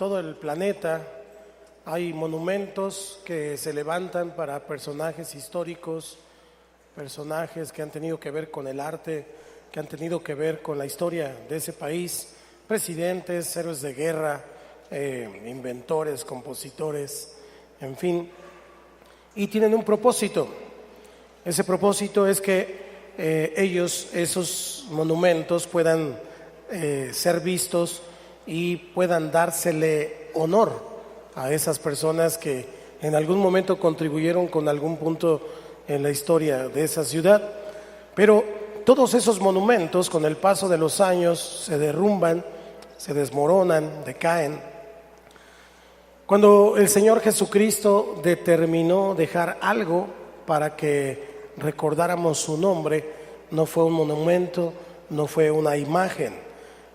todo el planeta hay monumentos que se levantan para personajes históricos, personajes que han tenido que ver con el arte, que han tenido que ver con la historia de ese país, presidentes, héroes de guerra, inventores, compositores, en fin, y tienen un propósito. Ese propósito es que esos monumentos puedan ser vistos y puedan dársele honor a esas personas que en algún momento contribuyeron con algún punto en la historia de esa ciudad. Pero todos esos monumentos con el paso de los años se derrumban, se desmoronan, decaen. Cuando el Señor Jesucristo determinó dejar algo para que recordáramos su nombre, no fue un monumento, no fue una imagen,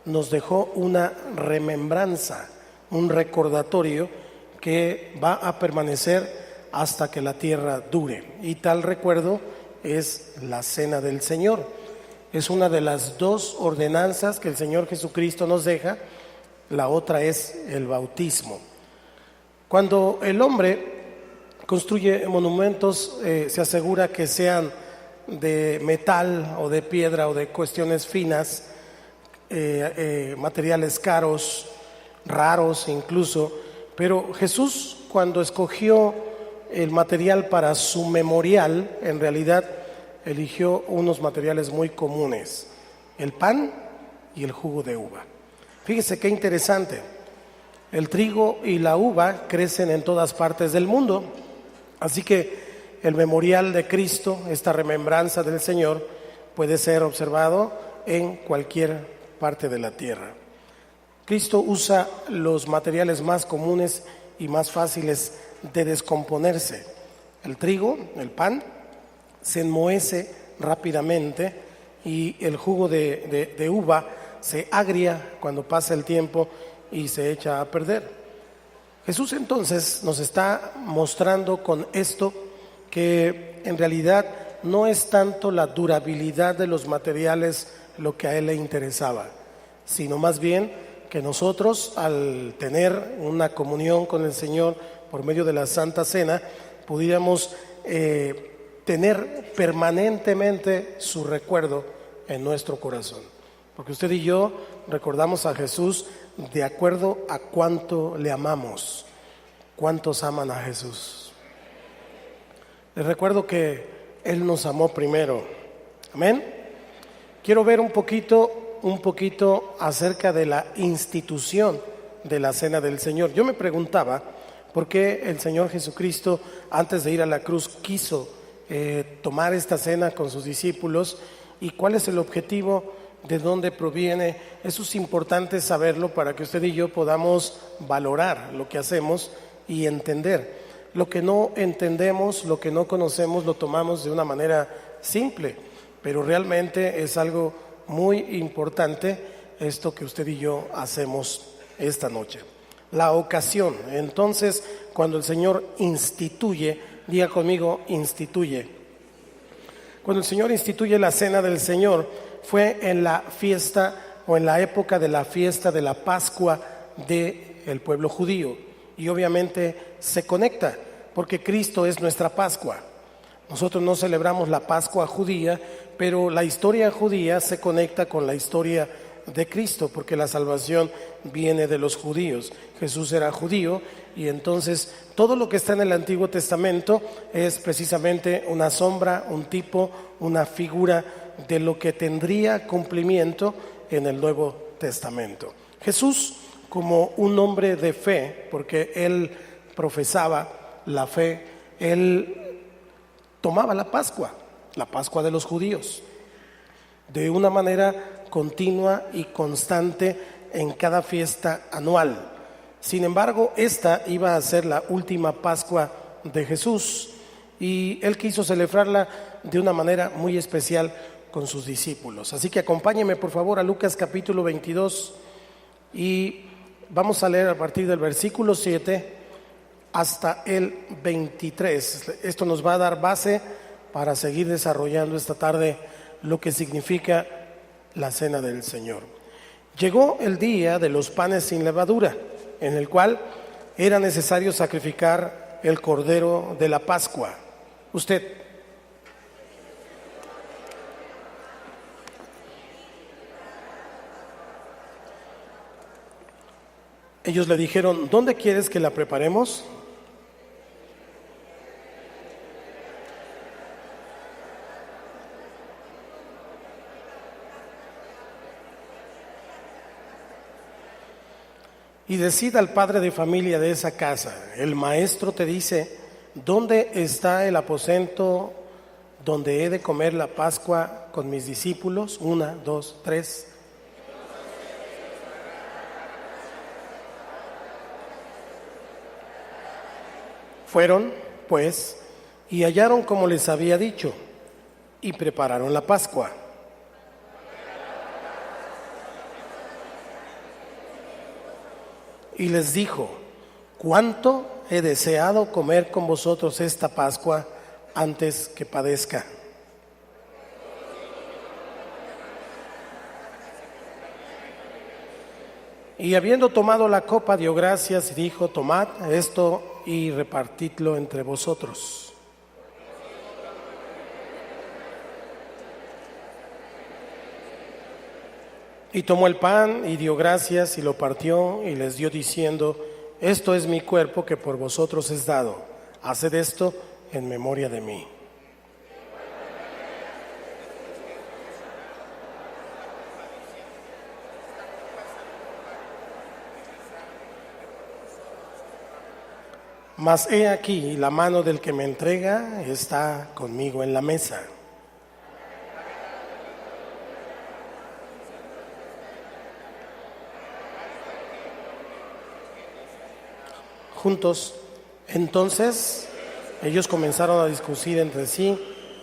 nos dejó una remembranza, un recordatorio que va a permanecer hasta que la tierra dure. Y tal recuerdo es la Cena del Señor. Es una de las dos ordenanzas que el Señor Jesucristo nos deja. La otra es el bautismo. Cuando el hombre construye monumentos, se asegura que sean de metal o de piedra o de cuestiones finas, materiales caros, raros incluso, pero Jesús, cuando escogió el material para su memorial, en realidad eligió unos materiales muy comunes: el pan y el jugo de uva. Fíjese qué interesante. El trigo y la uva crecen en todas partes del mundo, así que el memorial de Cristo, esta remembranza del Señor, puede ser observado en cualquier parte de la tierra. Cristo usa los materiales más comunes y más fáciles de descomponerse. El trigo, el pan, se enmohece rápidamente y el jugo de uva se agria cuando pasa el tiempo y se echa a perder. Jesús entonces nos está mostrando con esto que en realidad no es tanto la durabilidad de los materiales lo que a él le interesaba, sino más bien que nosotros, al tener una comunión con el Señor por medio de la Santa Cena, pudiéramos tener permanentemente su recuerdo en nuestro corazón. Porque usted y yo recordamos a Jesús de acuerdo a cuánto le amamos. ¿Cuántos aman a Jesús? Les recuerdo que Él nos amó primero. Amén. Quiero ver un poquito acerca de la institución de la Cena del Señor. Yo me preguntaba por qué el Señor Jesucristo, antes de ir a la cruz, quiso tomar esta cena con sus discípulos y cuál es el objetivo, de dónde proviene. Eso es importante saberlo para que usted y yo podamos valorar lo que hacemos y entender. Lo que no entendemos, lo que no conocemos, lo tomamos de una manera simple, pero realmente es algo muy importante esto que usted y yo hacemos esta noche. La ocasión. Entonces, cuando el Señor instituye, diga conmigo, instituye. Cuando el Señor instituye la Cena del Señor, fue en la fiesta o en la época de la fiesta de la Pascua del pueblo judío. Y obviamente se conecta, porque Cristo es nuestra Pascua. Nosotros no celebramos la Pascua judía, pero la historia judía se conecta con la historia de Cristo, porque la salvación viene de los judíos. Jesús era judío y entonces todo lo que está en el Antiguo Testamento es precisamente una sombra, un tipo, una figura de lo que tendría cumplimiento en el Nuevo Testamento. Jesús, como un hombre de fe, porque él profesaba la fe, él tomaba la Pascua de los judíos, de una manera continua y constante en cada fiesta anual. Sin embargo, esta iba a ser la última Pascua de Jesús y él quiso celebrarla de una manera muy especial con sus discípulos. Así que acompáñenme por favor a Lucas capítulo 22 y vamos a leer a partir del versículo 7 hasta el 23. Esto nos va a dar base para seguir desarrollando esta tarde lo que significa la Cena del Señor. Llegó el día de los panes sin levadura, en el cual era necesario sacrificar el cordero de la Pascua. Usted. Ellos le dijeron, ¿dónde quieres que la preparemos? Y decida al padre de familia de esa casa, el maestro te dice, ¿dónde está el aposento donde he de comer la Pascua con mis discípulos? 1, 2, 3. Fueron, pues, y hallaron como les había dicho, y prepararon la Pascua. Y les dijo, ¿cuánto he deseado comer con vosotros esta Pascua antes que padezca? Y habiendo tomado la copa, dio gracias y dijo, tomad esto y repartidlo entre vosotros. Y tomó el pan y dio gracias y lo partió y les dio diciendo, esto es mi cuerpo que por vosotros es dado. Haced esto en memoria de mí. Mas he aquí, la mano del que me entrega está conmigo en la mesa. Juntos, entonces, ellos comenzaron a discutir entre sí,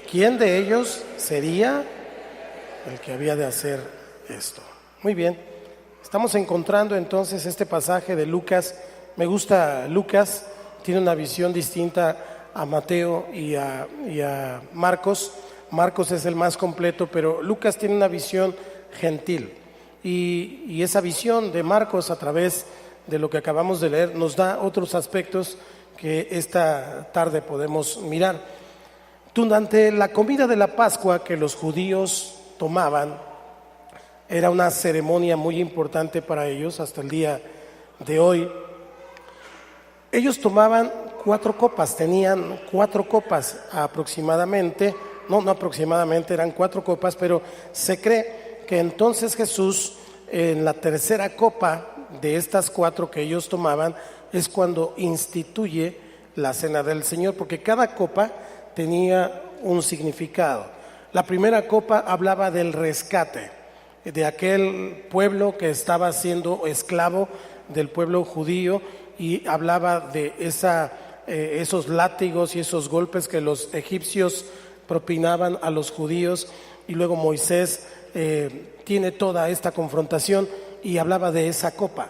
¿quién de ellos sería el que había de hacer esto? Muy bien, estamos encontrando entonces este pasaje de Lucas. Me gusta Lucas. Tiene una visión distinta a Mateo y a Marcos. Marcos es el más completo, pero Lucas tiene una visión gentil. Y esa visión de Marcos a través de lo que acabamos de leer nos da otros aspectos que esta tarde podemos mirar. Durante la comida de la Pascua que los judíos tomaban, era una ceremonia muy importante para ellos hasta el día de hoy. Ellos tomaban 4 copas, tenían 4 copas aproximadamente, no aproximadamente, eran 4 copas, pero se cree que entonces Jesús en la tercera copa de estas 4 que ellos tomaban es cuando instituye la cena del Señor, porque cada copa tenía un significado. La primera copa hablaba del rescate de aquel pueblo que estaba siendo esclavo del pueblo judío, y hablaba de esos látigos y esos golpes que los egipcios propinaban a los judíos, y luego Moisés tiene toda esta confrontación y hablaba de esa copa,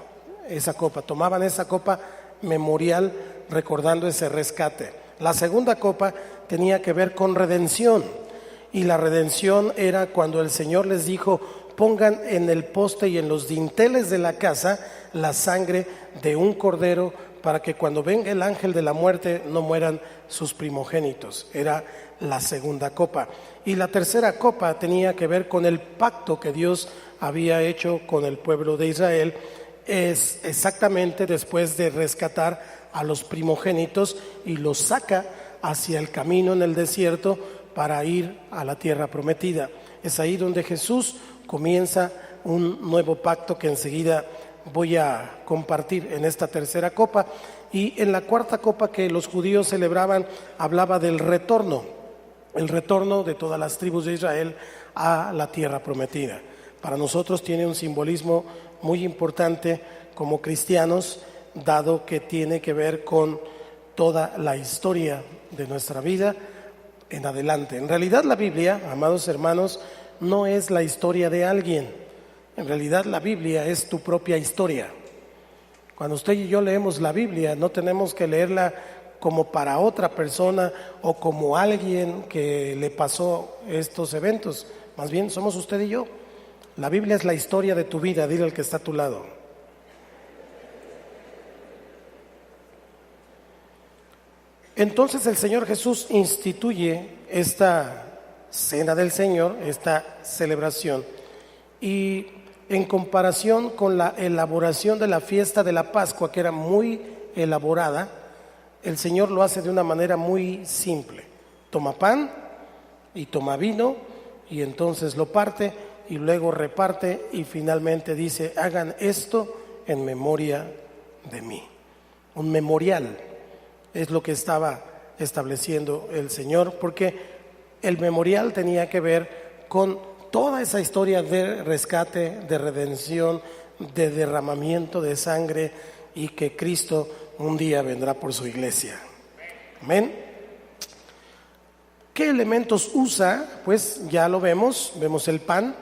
tomaban esa copa memorial recordando ese rescate. La segunda copa tenía que ver con redención, y la redención era cuando el Señor les dijo, pongan en el poste y en los dinteles de la casa la sangre de un cordero para que cuando venga el ángel de la muerte no mueran sus primogénitos. Era la segunda copa. Y la tercera copa tenía que ver con el pacto que Dios había hecho con el pueblo de Israel, es exactamente después de rescatar a los primogénitos y los saca hacia el camino en el desierto para ir a la tierra prometida. Es ahí donde Jesús comienza un nuevo pacto que enseguida voy a compartir en esta tercera copa. Y en la cuarta copa que los judíos celebraban hablaba del retorno, el retorno de todas las tribus de Israel a la tierra prometida. Para nosotros tiene un simbolismo muy importante como cristianos, dado que tiene que ver con toda la historia de nuestra vida en adelante. En realidad la Biblia, amados hermanos, no es la historia de alguien. En realidad la Biblia es tu propia historia. Cuando usted y yo leemos la Biblia, no tenemos que leerla como para otra persona o como alguien que le pasó estos eventos. Más bien somos usted y yo. La Biblia es la historia de tu vida. Dile al que está a tu lado. Entonces el Señor Jesús instituye esta cena del Señor, esta celebración, y en comparación con la elaboración de la fiesta de la Pascua, que era muy elaborada, el Señor lo hace de una manera muy simple. Toma pan y toma vino, y entonces lo parte y luego reparte y finalmente dice: hagan esto en memoria de mí. Un memorial es lo que estaba estableciendo el Señor, porque el memorial tenía que ver con toda esa historia de rescate, de redención, de derramamiento de sangre, y que Cristo un día vendrá por su iglesia. Amén. ¿Qué elementos usa? Pues ya lo vemos el pan,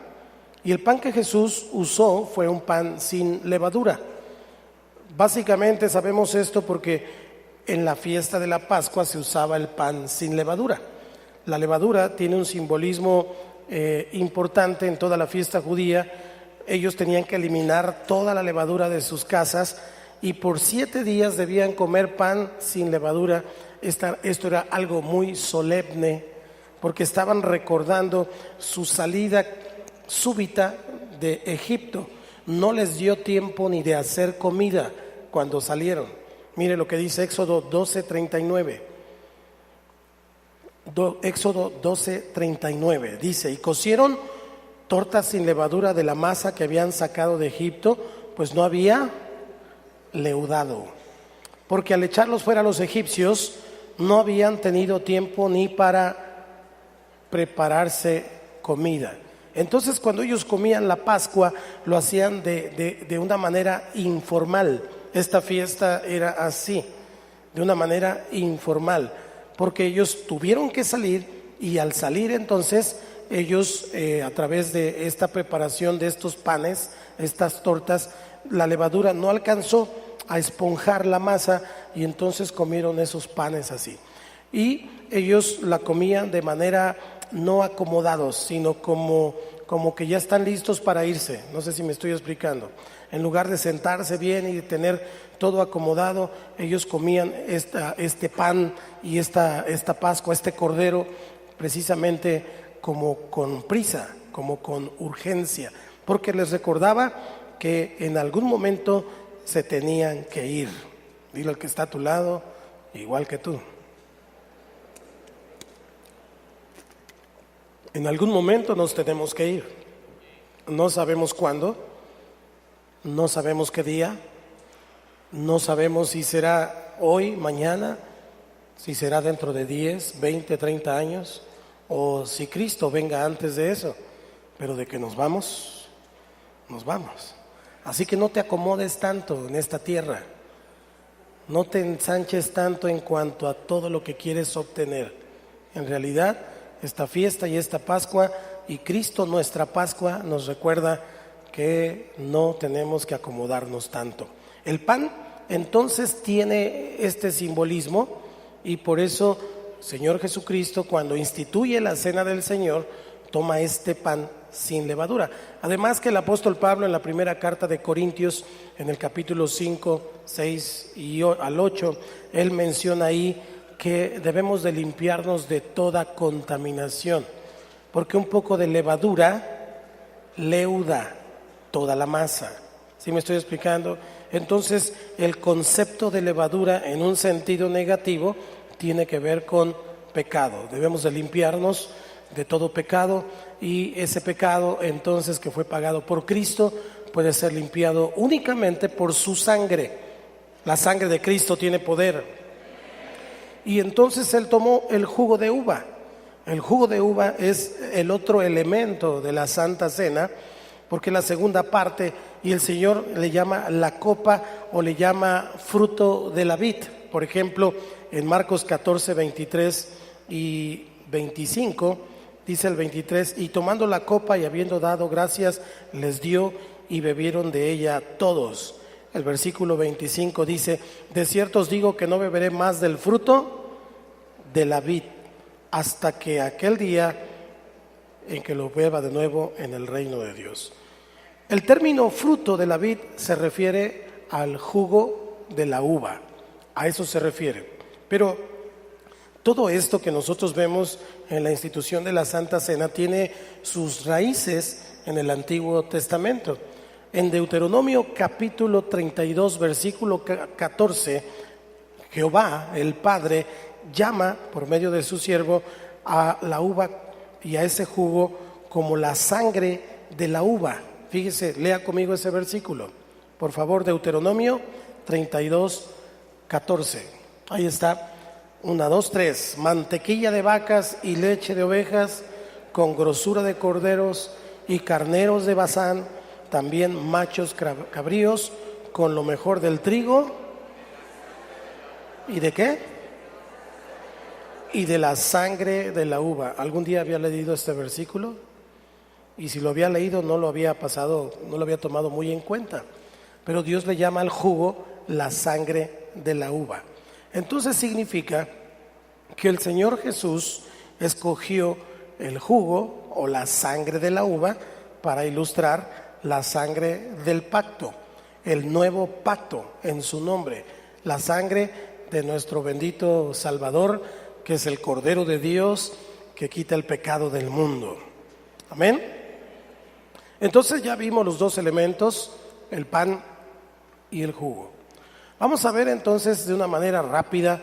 y el pan que Jesús usó fue un pan sin levadura. Básicamente sabemos esto porque en la fiesta de la Pascua se usaba el pan sin levadura. La levadura tiene un simbolismo importante en toda la fiesta judía. Ellos tenían que eliminar toda la levadura de sus casas y por 7 días debían comer pan sin levadura. Esto era algo muy solemne porque estaban recordando su salida súbita de Egipto. No les dio tiempo ni de hacer comida cuando salieron. Mire lo que dice Éxodo 12:39. Éxodo 12:39 dice: y cocieron tortas sin levadura de la masa que habían sacado de Egipto, pues no había leudado, porque al echarlos fuera los egipcios no habían tenido tiempo ni para prepararse comida. Entonces cuando ellos comían la Pascua lo hacían de una manera informal. Esta fiesta era así, de una manera informal, porque ellos tuvieron que salir, y al salir entonces ellos a través de esta preparación de estos panes, estas tortas, la levadura no alcanzó a esponjar la masa y entonces comieron esos panes así. Y ellos la comían de manera no acomodados, sino como que ya están listos para irse. No sé si me estoy explicando. En lugar de sentarse bien y de tener todo acomodado, ellos comían este pan y esta Pascua, este cordero, precisamente como con prisa, como con urgencia, porque les recordaba que en algún momento se tenían que ir. Dile al que está a tu lado, igual que tú. En algún momento nos tenemos que ir. No sabemos cuándo, no sabemos qué día, no sabemos si será hoy, mañana, si será dentro de 10, 20, 30 años, o si Cristo venga antes de eso. Pero de que nos vamos, nos vamos. Así que no te acomodes tanto en esta tierra, no te ensanches tanto en cuanto a todo lo que quieres obtener. En realidad, esta fiesta y esta Pascua y Cristo, nuestra Pascua, nos recuerda que no tenemos que acomodarnos tanto. El pan entonces tiene este simbolismo, y por eso Señor Jesucristo, cuando instituye la cena del Señor, toma este pan sin levadura. Además que el apóstol Pablo en la primera carta de Corintios, en el capítulo 5, 6 y al 8, él menciona ahí que debemos de limpiarnos de toda contaminación, porque un poco de levadura leuda toda la masa. ¿Sí me estoy explicando? Entonces, el concepto de levadura en un sentido negativo tiene que ver con pecado. Debemos de limpiarnos de todo pecado, y ese pecado entonces que fue pagado por Cristo puede ser limpiado únicamente por su sangre. La sangre de Cristo tiene poder. Y entonces él tomó el jugo de uva. El jugo de uva es el otro elemento de la Santa Cena, porque la segunda parte, y el Señor le llama la copa o le llama fruto de la vid. Por ejemplo, en Marcos 14, 23 y 25, dice el 23: y tomando la copa y habiendo dado gracias, les dio, y bebieron de ella todos. El versículo 25 dice: de cierto os digo que no beberé más del fruto de la vid hasta que aquel día en que lo beba de nuevo en el reino de Dios. El término fruto de la vid se refiere al jugo de la uva, a eso se refiere. Pero Todo esto que nosotros vemos en la institución de la Santa Cena tiene sus raíces en el Antiguo Testamento. En Deuteronomio capítulo 32, versículo 14, Jehová, el Padre, llama por medio de su siervo a la uva y a ese jugo como la sangre de la uva. Fíjese, lea conmigo ese versículo. Por favor, Deuteronomio 32, 14. Ahí está. 1, 2, 3. Mantequilla de vacas y leche de ovejas, con grosura de corderos y carneros de Basán, también machos cabríos, con lo mejor del trigo. ¿Y de qué? Y de la sangre de la uva. ¿Algún día había leído este versículo? Y si lo había leído no lo había tomado muy en cuenta. Pero Dios le llama al jugo la sangre de la uva. Entonces significa que el Señor Jesús escogió el jugo o la sangre de la uva para ilustrar la sangre del pacto, el nuevo pacto en su nombre, la sangre de nuestro bendito Salvador, que es el Cordero de Dios que quita el pecado del mundo. Amén. Entonces ya vimos los dos elementos, el pan y el jugo. Vamos a ver entonces de una manera rápida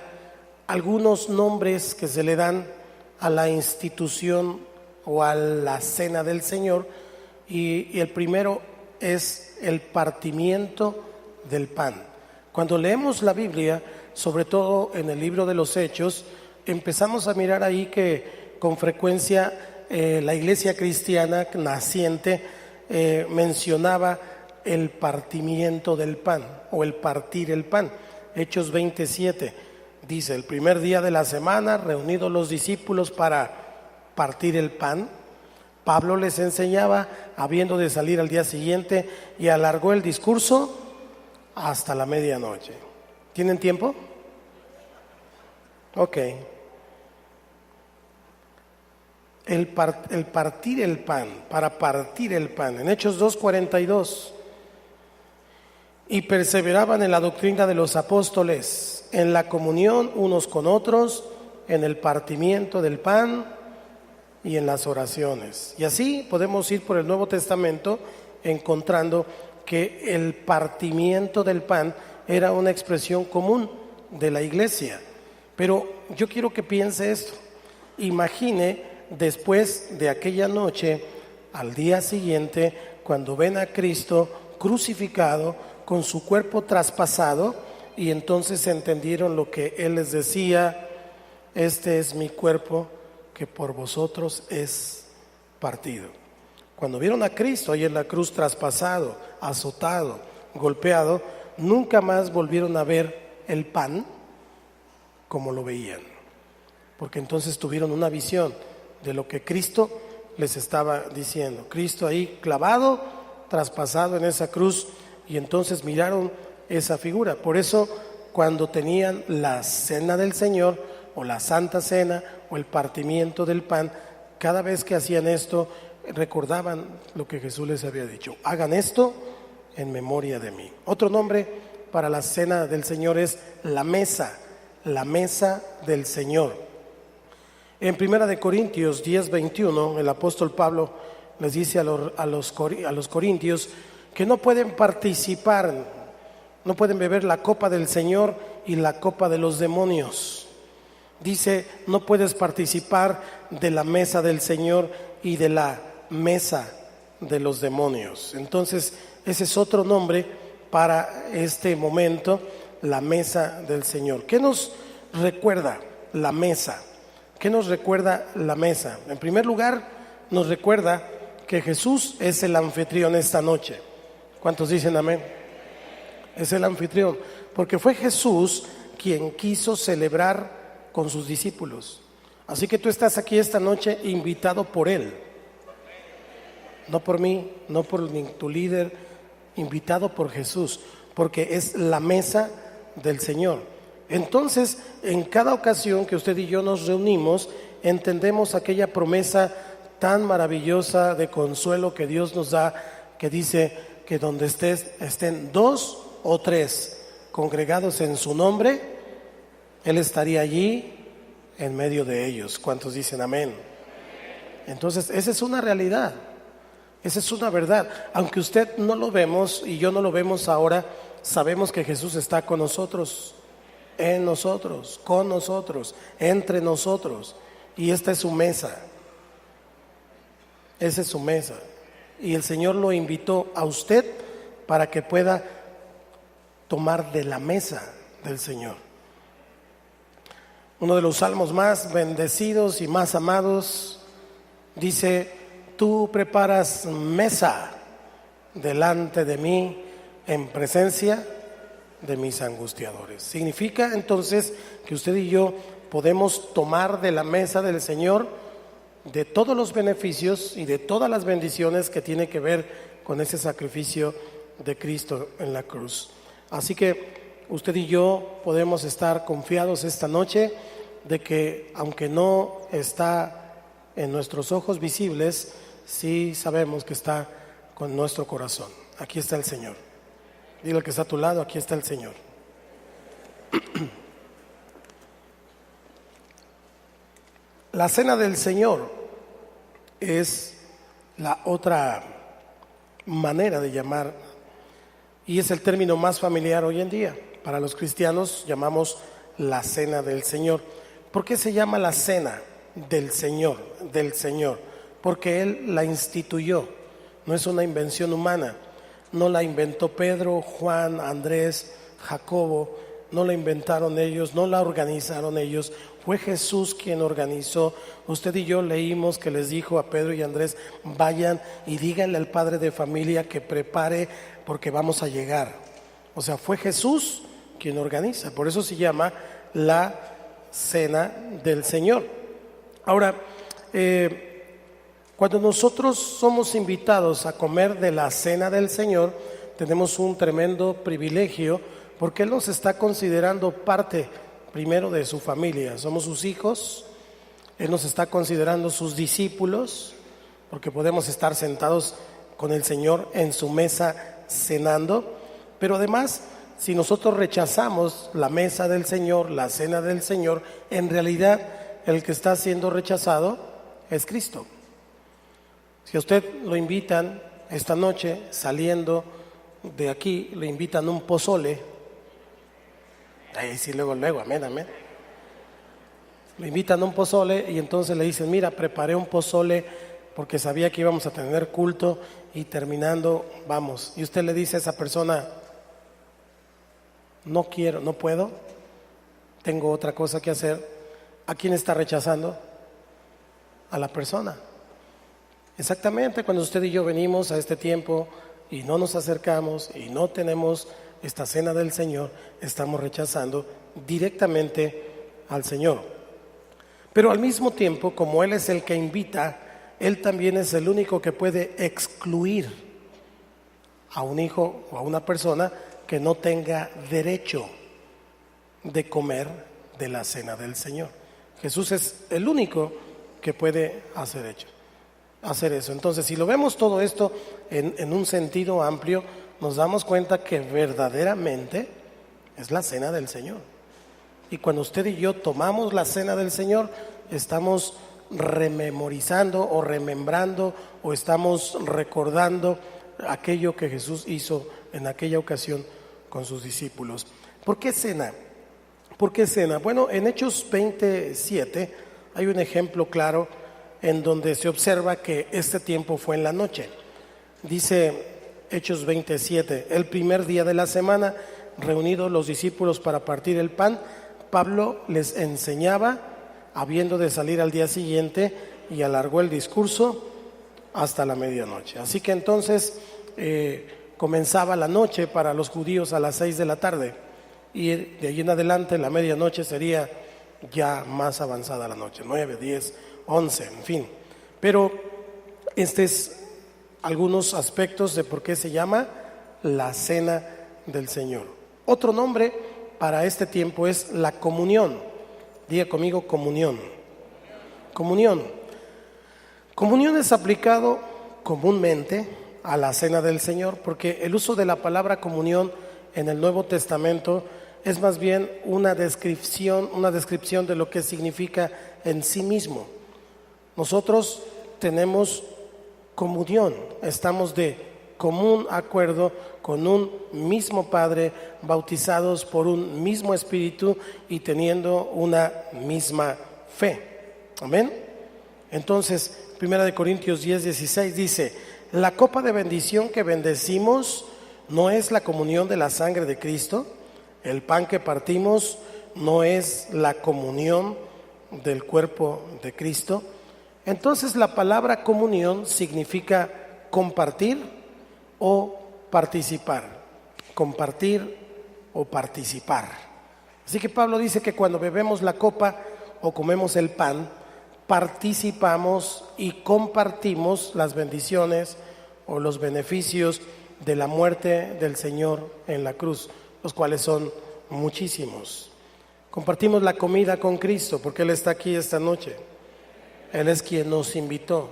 algunos nombres que se le dan a la institución o a la cena del Señor, y el primero es el partimiento del pan. Cuando leemos la Biblia, sobre todo en el libro de los Hechos, empezamos a mirar ahí que con frecuencia la iglesia cristiana naciente mencionaba el partimiento del pan o el partir el pan. Hechos 27 dice: el primer día de la semana, reunidos los discípulos para partir el pan, Pablo les enseñaba, habiendo de salir al día siguiente, y alargó el discurso hasta la medianoche. ¿Tienen tiempo? Ok. El partir el pan, para partir el pan, en Hechos 2:42. Y perseveraban en la doctrina de los apóstoles, en la comunión unos con otros, en el partimiento del pan y en las oraciones. Y así podemos ir por el Nuevo Testamento encontrando que el partimiento del pan era una expresión común de la iglesia. Pero yo quiero que piense esto. Imagine después de aquella noche, al día siguiente, cuando ven a Cristo crucificado, con su cuerpo traspasado, y entonces entendieron lo que Él les decía: este es mi cuerpo que por vosotros es partido. Cuando vieron a Cristo ahí en la cruz traspasado, azotado, golpeado, nunca más volvieron a ver el pan como lo veían, porque entonces tuvieron una visión de lo que Cristo les estaba diciendo. Cristo ahí clavado, traspasado en esa cruz, y entonces miraron esa figura. Por eso cuando tenían la cena del Señor o la Santa Cena o el partimiento del pan, cada vez que hacían esto recordaban lo que Jesús les había dicho: hagan esto en memoria de mí. Otro nombre para la cena del Señor es la mesa del Señor. En 1 Corintios 10:21, el apóstol Pablo les dice a los corintios que no pueden participar, no pueden beber la copa del Señor y la copa de los demonios. Dice: no puedes participar de la mesa del Señor y de la mesa de los demonios. Entonces, ese es otro nombre para este momento, la mesa del Señor. ¿Qué nos recuerda la mesa? ¿Qué nos recuerda la mesa? En primer lugar, nos recuerda que Jesús es el anfitrión esta noche. ¿Cuántos dicen amén? Es el anfitrión, porque fue Jesús quien quiso celebrar con sus discípulos. Así que tú estás aquí esta noche invitado por Él, no por mí, no por tu líder, invitado por Jesús, porque es la mesa del Señor. Entonces, en cada ocasión que usted y yo nos reunimos, entendemos aquella promesa tan maravillosa de consuelo que Dios nos da, que dice que donde estén 2 o 3 congregados en su nombre, Él estaría allí en medio de ellos. ¿Cuántos dicen amén? Entonces, esa es una realidad, esa es una verdad. Aunque usted no lo vemos y yo no lo vemos ahora, sabemos que Jesús está con nosotros, en nosotros, con nosotros, entre nosotros. Y esta es su mesa, esa es su mesa. Y el Señor lo invitó a usted para que pueda tomar de la mesa del Señor. Uno de los salmos más bendecidos y más amados dice: tú preparas mesa delante de mí en presencia de mis angustiadores. Significa entonces que usted y yo podemos tomar de la mesa del Señor de todos los beneficios y de todas las bendiciones que tiene que ver con ese sacrificio de Cristo en la cruz. Así que usted y yo podemos estar confiados esta noche de que, aunque no está en nuestros ojos visibles, sí sabemos que está con nuestro corazón. Aquí está el Señor. Dile al que está a tu lado: aquí está el Señor. La cena del Señor es la otra manera de llamar, y es el término más familiar hoy en día. Para los cristianos llamamos la cena del Señor. ¿Por qué se llama la cena del Señor? Del Señor, porque Él la instituyó. No es una invención humana. No la inventó Pedro, Juan, Andrés, Jacobo. No la inventaron ellos, no la organizaron ellos. Fue Jesús quien organizó. Usted y yo leímos que les dijo a Pedro y Andrés: vayan y díganle al padre de familia que prepare, porque vamos a llegar. O sea, fue Jesús quien organiza. Por eso se llama la cena del Señor. Ahora, cuando nosotros somos invitados a comer de la cena del Señor, tenemos un tremendo privilegio, porque Él nos está considerando parte primero de su familia. Somos sus hijos. Él nos está considerando sus discípulos, porque podemos estar sentados con el Señor en su mesa cenando. Pero además, si nosotros rechazamos la mesa del Señor, la cena del Señor, en realidad el que está siendo rechazado es Cristo. Si a usted lo invitan esta noche, saliendo de aquí, le invitan un pozole, ahí sí, luego, amén, amén. Le invitan a un pozole y entonces le dicen: mira, preparé un pozole porque sabía que íbamos a tener culto y terminando vamos. Y usted le dice a esa persona: no quiero, no puedo, tengo otra cosa que hacer. ¿A quién está rechazando? A la persona. Exactamente, cuando usted y yo venimos a este tiempo y no nos acercamos y no tenemos esta cena del Señor, estamos rechazando directamente al Señor. Pero al mismo tiempo, como Él es el que invita, Él también es el único que puede excluir a un hijo o a una persona que no tenga derecho de comer de la cena del Señor. Jesús es el único que puede hacer eso. Entonces, si lo vemos todo esto en un sentido amplio, nos damos cuenta que verdaderamente es la cena del Señor. Y cuando usted y yo tomamos la cena del Señor, estamos rememorizando o remembrando o estamos recordando aquello que Jesús hizo en aquella ocasión con sus discípulos. ¿Por qué cena? ¿Por qué cena? Bueno, en Hechos 27 hay un ejemplo claro en donde se observa que este tiempo fue en la noche. Dice Hechos 27: el primer día de la semana, reunidos los discípulos para partir el pan, Pablo les enseñaba, habiendo de salir al día siguiente, y alargó el discurso hasta la medianoche. Así que entonces comenzaba la noche para los judíos a las 6 de la tarde, y de allí en adelante la medianoche sería ya más avanzada la noche, 9, 10, 11, en fin. Pero este es algunos aspectos de por qué se llama la cena del Señor. Otro nombre para este tiempo es la comunión. Diga conmigo: comunión. Comunión. Comunión es aplicado comúnmente a la cena del Señor, porque el uso de la palabra comunión en el Nuevo Testamento es más bien una descripción de lo que significa en sí mismo. Nosotros tenemos comunión, estamos de común acuerdo con un mismo Padre, bautizados por un mismo Espíritu y teniendo una misma fe. Amén. Entonces, 1 Corintios 10:16 dice: la copa de bendición que bendecimos no es la comunión de la sangre de Cristo. El pan que partimos no es la comunión del cuerpo de Cristo. Entonces la palabra comunión significa compartir o participar. Compartir o participar. Así que Pablo dice que cuando bebemos la copa o comemos el pan, participamos y compartimos las bendiciones o los beneficios de la muerte del Señor en la cruz, los cuales son muchísimos. Compartimos la comida con Cristo porque Él está aquí esta noche. Él es quien nos invitó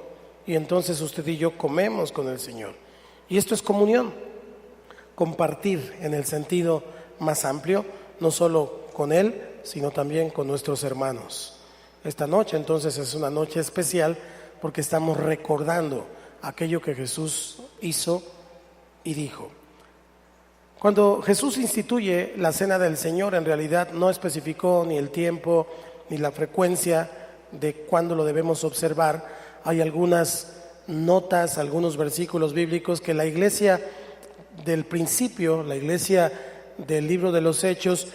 y entonces usted y yo comemos con el Señor. Y esto es comunión, compartir en el sentido más amplio, no solo con Él, sino también con nuestros hermanos. Esta noche entonces es una noche especial porque estamos recordando aquello que Jesús hizo y dijo. Cuando Jesús instituye la cena del Señor, en realidad no especificó ni el tiempo ni la frecuencia de cuándo lo debemos observar. Hay algunas notas, algunos versículos bíblicos que la iglesia del principio, la iglesia del libro de los Hechos,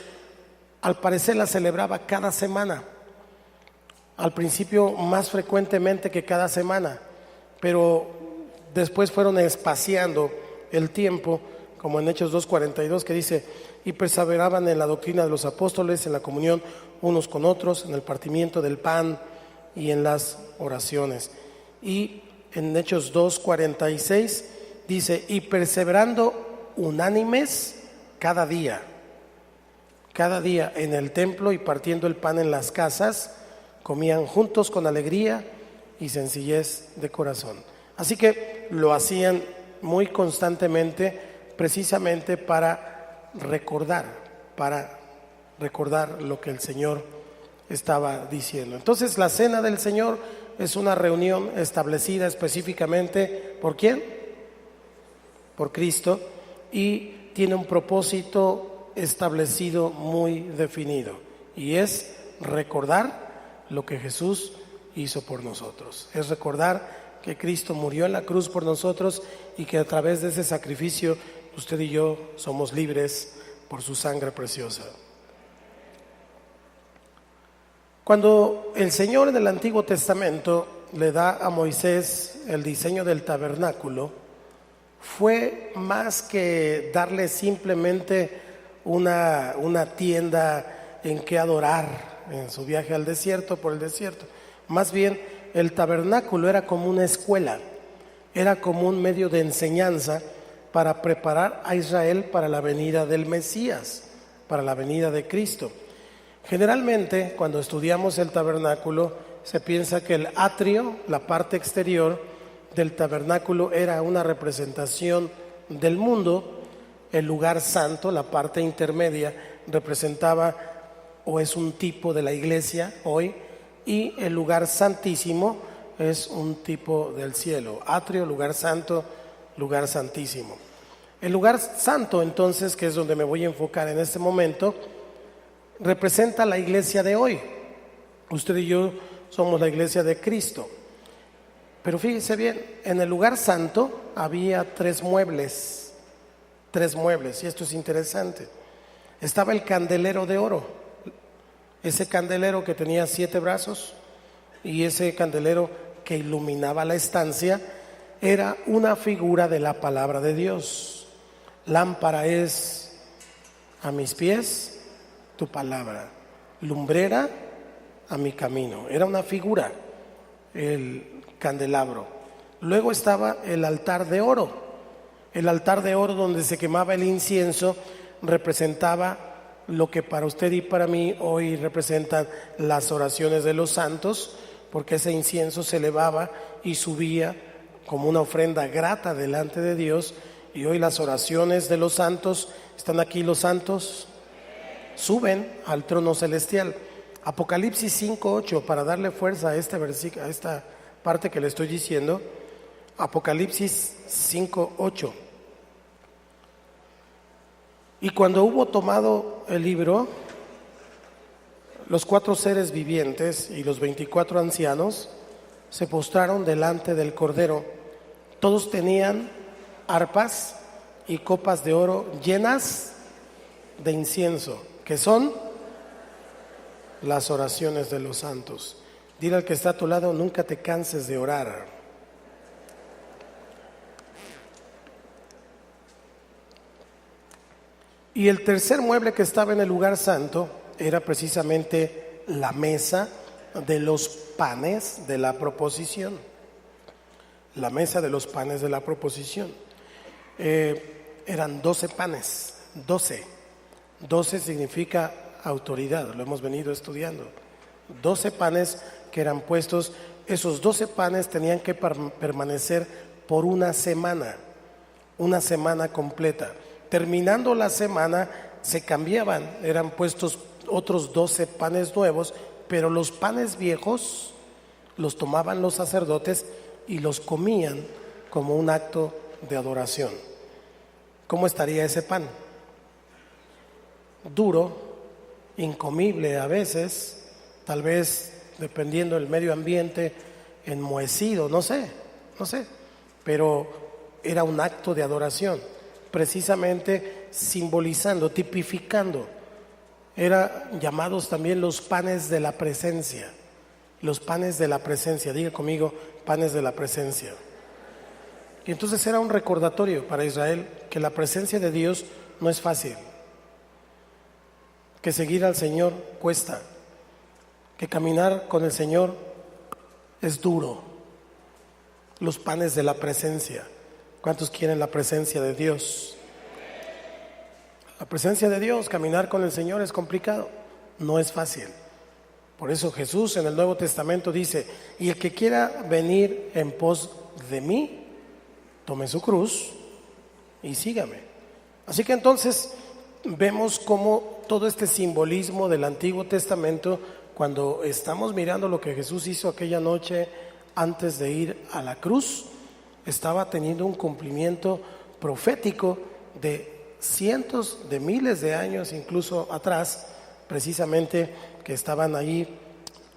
al parecer la celebraba cada semana. Al principio más frecuentemente que cada semana, pero después fueron espaciando el tiempo, como en Hechos 2:42 que dice: y perseveraban en la doctrina de los apóstoles, en la comunión unos con otros, en el partimiento del pan y en las oraciones. Y en Hechos 2:46 dice: y perseverando unánimes cada día en el templo y partiendo el pan en las casas, comían juntos con alegría y sencillez de corazón. Así que lo hacían muy constantemente, precisamente para recordar lo que el Señor estaba diciendo. Entonces la cena del Señor es una reunión establecida específicamente ¿por quién? Por Cristo, y tiene un propósito establecido muy definido, y es recordar lo que Jesús hizo por nosotros. Es recordar que Cristo murió en la cruz por nosotros y que a través de ese sacrificio usted y yo somos libres por su sangre preciosa. Cuando el Señor en el Antiguo Testamento le da a Moisés el diseño del tabernáculo, fue más que darle simplemente una tienda en que adorar en su viaje al desierto, por el desierto. Más bien, el tabernáculo era como una escuela, era como un medio de enseñanza para preparar a Israel para la venida del Mesías, para la venida de Cristo. Generalmente, cuando estudiamos el tabernáculo, se piensa que el atrio, la parte exterior del tabernáculo, era una representación del mundo. El lugar santo, la parte intermedia, representaba o es un tipo de la iglesia hoy, y el lugar santísimo es un tipo del cielo. Atrio, lugar santo, lugar santísimo. El lugar santo, entonces, que es donde me voy a enfocar en este momento, representa la iglesia de hoy. Usted y yo somos la iglesia de Cristo. Pero fíjese bien, en el lugar santo había tres muebles, y esto es interesante. Estaba el candelero de oro, ese candelero que tenía 7 brazos, y ese candelero que iluminaba la estancia era una figura de la palabra de Dios. Lámpara es a mis pies tu palabra, lumbrera a mi camino. Era una figura, el candelabro. Luego estaba el altar de oro. El altar de oro donde se quemaba el incienso representaba lo que para usted y para mí hoy representan las oraciones de los santos, porque ese incienso se elevaba y subía como una ofrenda grata delante de Dios. Y hoy las oraciones de los santos, ¿están aquí los santos? suben al trono celestial. Apocalipsis 5:8, para darle fuerza a este versículo, a esta parte que le estoy diciendo. Apocalipsis 5:8. Y cuando hubo tomado el libro, los 4 seres vivientes y los 24 ancianos se postraron delante del Cordero. Todos tenían arpas y copas de oro llenas de incienso, que son las oraciones de los santos. Dile al que está a tu lado: nunca te canses de orar. Y el tercer mueble que estaba en el lugar santo era precisamente la mesa de los panes de la proposición. La mesa de los panes de la proposición. Eran 12 panes, 12. 12 significa autoridad, lo hemos venido estudiando. 12 panes que eran puestos. Esos 12 panes tenían que permanecer por una semana completa. Terminando la semana se cambiaban, eran puestos otros 12 panes nuevos, pero los panes viejos los tomaban los sacerdotes y los comían como un acto de adoración. ¿Cómo estaría ese pan? Duro, incomible a veces, tal vez dependiendo del medio ambiente, enmohecido, no sé, pero era un acto de adoración, precisamente simbolizando, tipificando. Eran llamados también los panes de la presencia. Los panes de la presencia, diga conmigo, panes de la presencia. Y entonces era un recordatorio para Israel que la presencia de Dios no es fácil, que seguir al Señor cuesta, que caminar con el Señor es duro. Los panes de la presencia. ¿Cuántos quieren la presencia de Dios? La presencia de Dios, caminar con el Señor es complicado, no es fácil. Por eso Jesús en el Nuevo Testamento dice: y el que quiera venir en pos de mí, tome su cruz y sígame. Así que entonces vemos cómo todo este simbolismo del Antiguo Testamento, cuando estamos mirando lo que Jesús hizo aquella noche antes de ir a la cruz, estaba teniendo un cumplimiento profético de cientos de miles de años incluso atrás, precisamente, que estaban ahí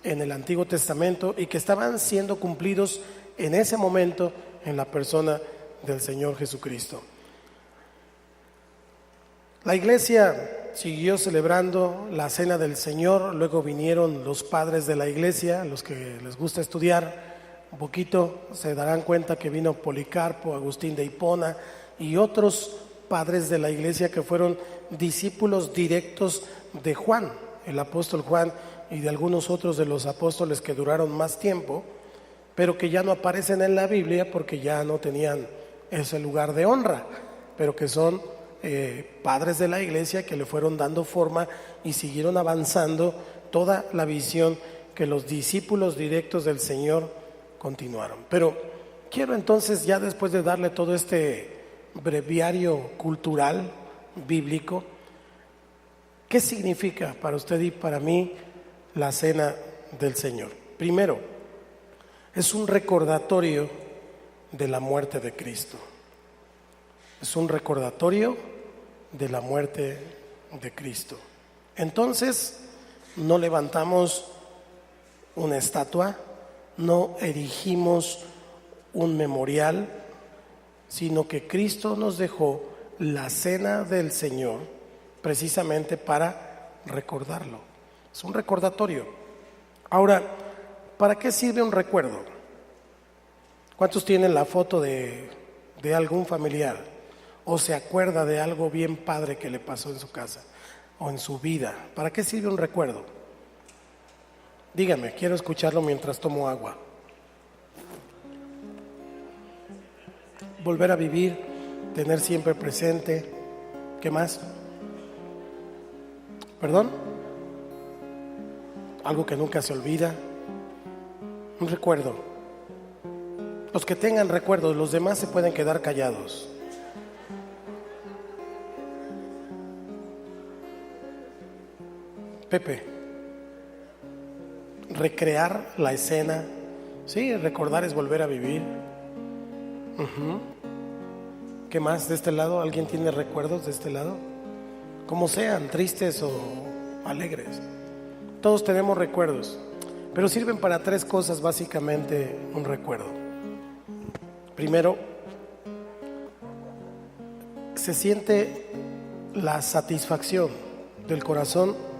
en el Antiguo Testamento y que estaban siendo cumplidos en ese momento en la persona del Señor Jesucristo. La iglesia siguió celebrando la cena del Señor, luego vinieron los padres de la iglesia, los que les gusta estudiar un poquito se darán cuenta que vino Policarpo, Agustín de Hipona y otros padres de la iglesia que fueron discípulos directos de Juan, el apóstol Juan, y de algunos otros de los apóstoles que duraron más tiempo, pero que ya no aparecen en la Biblia porque ya no tenían ese lugar de honra, pero que son padres de la iglesia que le fueron dando forma y siguieron avanzando toda la visión que los discípulos directos del Señor continuaron. Pero quiero entonces, ya después de darle todo este breviario cultural bíblico, ¿qué significa para usted y para mí la cena del Señor? Primero, es un recordatorio de la muerte de Cristo. Es un recordatorio de la muerte de Cristo. Entonces, no levantamos una estatua, no erigimos un memorial, sino que Cristo nos dejó la cena del Señor precisamente para recordarlo. Es un recordatorio. Ahora, ¿para qué sirve un recuerdo? ¿Cuántos tienen la foto de algún familiar? ¿O se acuerda de algo bien padre que le pasó en su casa o en su vida? ¿Para qué sirve un recuerdo? Dígame, quiero escucharlo mientras tomo agua. Volver a vivir, tener siempre presente. ¿Qué más? ¿Perdón? Algo que nunca se olvida. Un recuerdo. Los que tengan recuerdos, los demás se pueden quedar callados. Pepe, recrear la escena. Sí, recordar es volver a vivir. ¿Qué más de este lado? ¿Alguien tiene recuerdos de este lado? Como sean, tristes o alegres. Todos tenemos recuerdos, pero sirven para tres cosas básicamente un recuerdo. Primero, se siente la satisfacción del corazón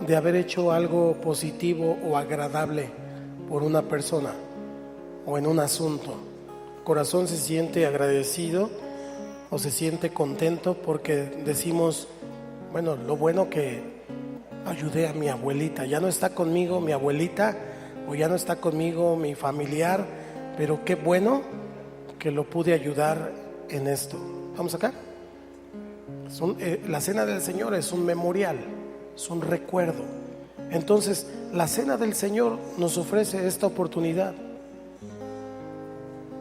de haber hecho algo positivo o agradable por una persona o en un asunto. El corazón se siente agradecido o se siente contento porque decimos, bueno, lo bueno que ayudé a mi abuelita. Ya no está conmigo mi abuelita o ya no está conmigo mi familiar, pero qué bueno que lo pude ayudar en esto. ¿Vamos acá? La cena del Señor es un memorial, es un recuerdo. Entonces, la cena del Señor nos ofrece esta oportunidad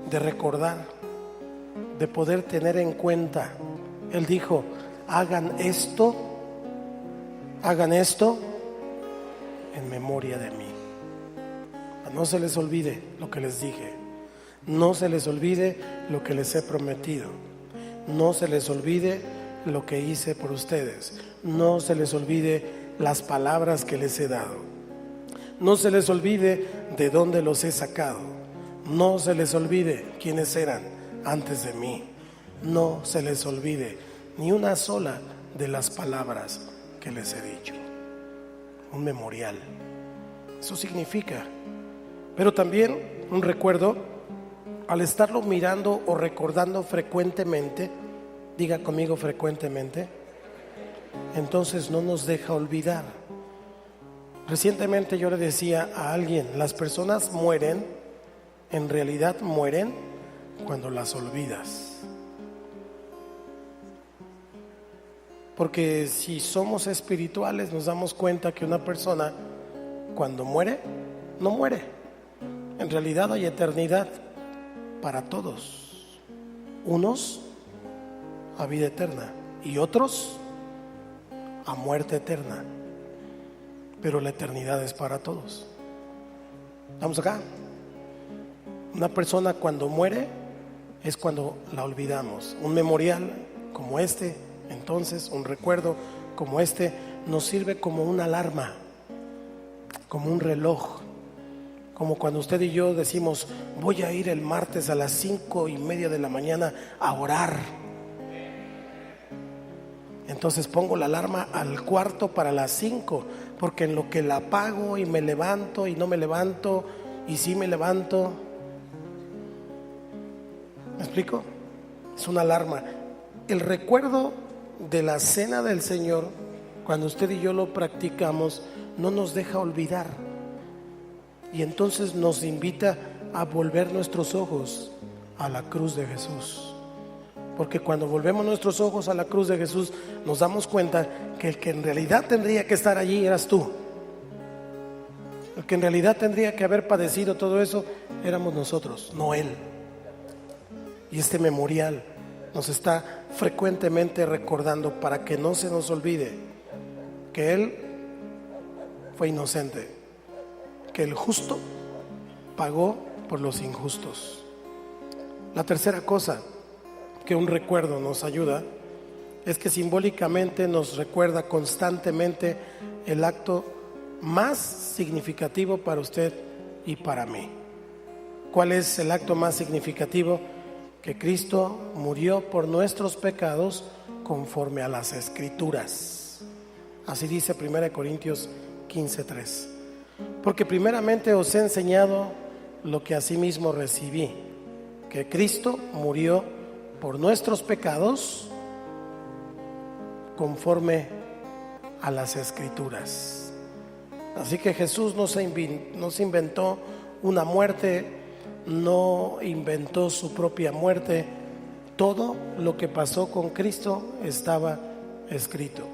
de recordar, de poder tener en cuenta. Él dijo, hagan esto en memoria de mí. No se les olvide lo que les dije, no se les olvide lo que les he prometido, no se les olvide lo que hice por ustedes, no se les olvide las palabras que les he dado, no se les olvide de dónde los he sacado, no se les olvide quiénes eran antes de mí, no se les olvide ni una sola de las palabras que les he dicho. Un memorial, eso significa. Pero también un recuerdo, al estarlo mirando o recordando frecuentemente, diga conmigo frecuentemente, entonces no nos deja olvidar. Recientemente yo le decía a alguien, las personas mueren, en realidad mueren cuando las olvidas. Porque si somos espirituales nos damos cuenta que una persona cuando muere, no muere. En realidad hay eternidad para todos. Unos a vida eterna y otros a muerte eterna. Pero la eternidad es para todos. ¿Estamos acá? Una persona cuando muere es cuando la olvidamos. Un memorial como este, entonces, un recuerdo como este, nos sirve como una alarma, como un reloj. Como cuando usted y yo decimos, voy a ir el martes a las 5:30 de la mañana a orar. Entonces pongo la alarma al cuarto para las 5, porque en lo que la apago y me levanto y no me levanto y sí me levanto. ¿Me explico? Es una alarma. El recuerdo de la cena del Señor, cuando usted y yo lo practicamos, no nos deja olvidar. Y entonces nos invita a volver nuestros ojos a la cruz de Jesús. Porque cuando volvemos nuestros ojos a la cruz de Jesús, nos damos cuenta que el que en realidad tendría que estar allí eras tú. El que en realidad tendría que haber padecido todo eso éramos nosotros, no Él. Y este memorial nos está frecuentemente recordando para que no se nos olvide que Él fue inocente, que el justo pagó por los injustos. La tercera cosa que un recuerdo nos ayuda es que simbólicamente nos recuerda constantemente el acto más significativo para usted y para mí. ¿Cuál es el acto más significativo? Que Cristo murió por nuestros pecados conforme a las Escrituras. Así dice 1 Corintios 15:3. Porque primeramente os he enseñado lo que asimismo recibí, que Cristo murió por nuestros pecados conforme a las Escrituras. Así que Jesús no se inventó una muerte, no inventó su propia muerte. Todo lo que pasó con Cristo estaba escrito.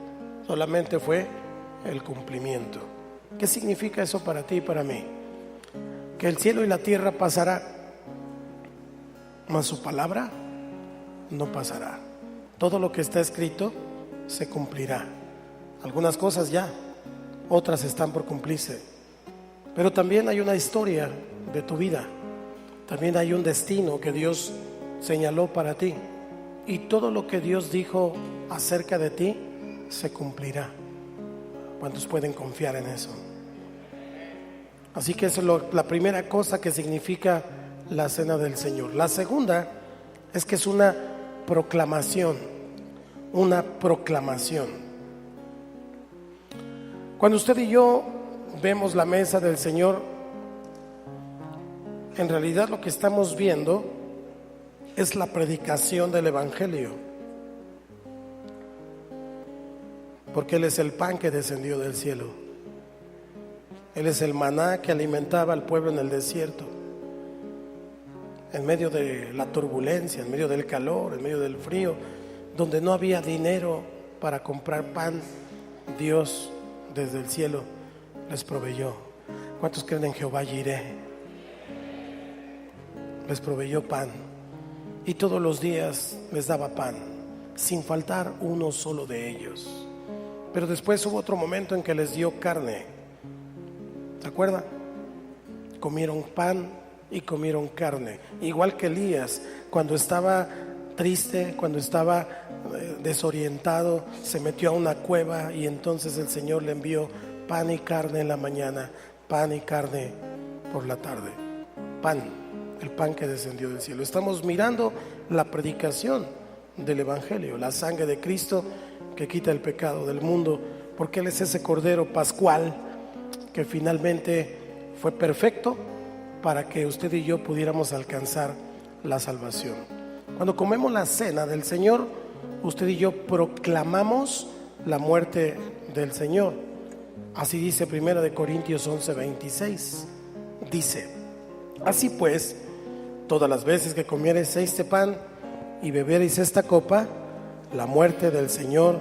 Solamente fue el cumplimiento. ¿Qué significa eso para ti y para mí? Que el cielo y la tierra pasará, mas su palabra no pasará. Todo lo que está escrito se cumplirá. Algunas cosas ya, otras están por cumplirse. Pero también hay una historia de tu vida, también hay un destino que Dios señaló para ti, y todo lo que Dios dijo acerca de ti se cumplirá. ¿Cuántos pueden confiar en eso? Así que eso es la primera cosa que significa la cena del Señor. La segunda es que es una proclamación, una proclamación. Cuando usted y yo vemos la mesa del Señor, en realidad lo que estamos viendo es la predicación del Evangelio, porque Él es el pan que descendió del cielo, Él es el maná que alimentaba al pueblo en el desierto, en medio de la turbulencia, en medio del calor, en medio del frío, donde no había dinero para comprar pan. Dios desde el cielo les proveyó. ¿Cuántos creen en Jehová Jireh? Les proveyó pan, y todos los días les daba pan, sin faltar uno solo de ellos. Pero después hubo otro momento en que les dio carne. ¿Se acuerdan? Comieron pan y comieron carne. Igual que Elías, cuando estaba triste, cuando estaba desorientado, se metió a una cueva, y entonces el Señor le envió pan y carne en la mañana, pan y carne por la tarde. Pan, el pan que descendió del cielo. Estamos mirando la predicación del Evangelio, la sangre de Cristo que quita el pecado del mundo, porque Él es ese Cordero Pascual que finalmente fue perfecto para que usted y yo pudiéramos alcanzar la salvación. Cuando comemos la cena del Señor, usted y yo proclamamos la muerte del Señor. Así dice 1 Corintios 11:26. Dice: así pues, todas las veces que comiereis este pan y bebereis esta copa, la muerte del Señor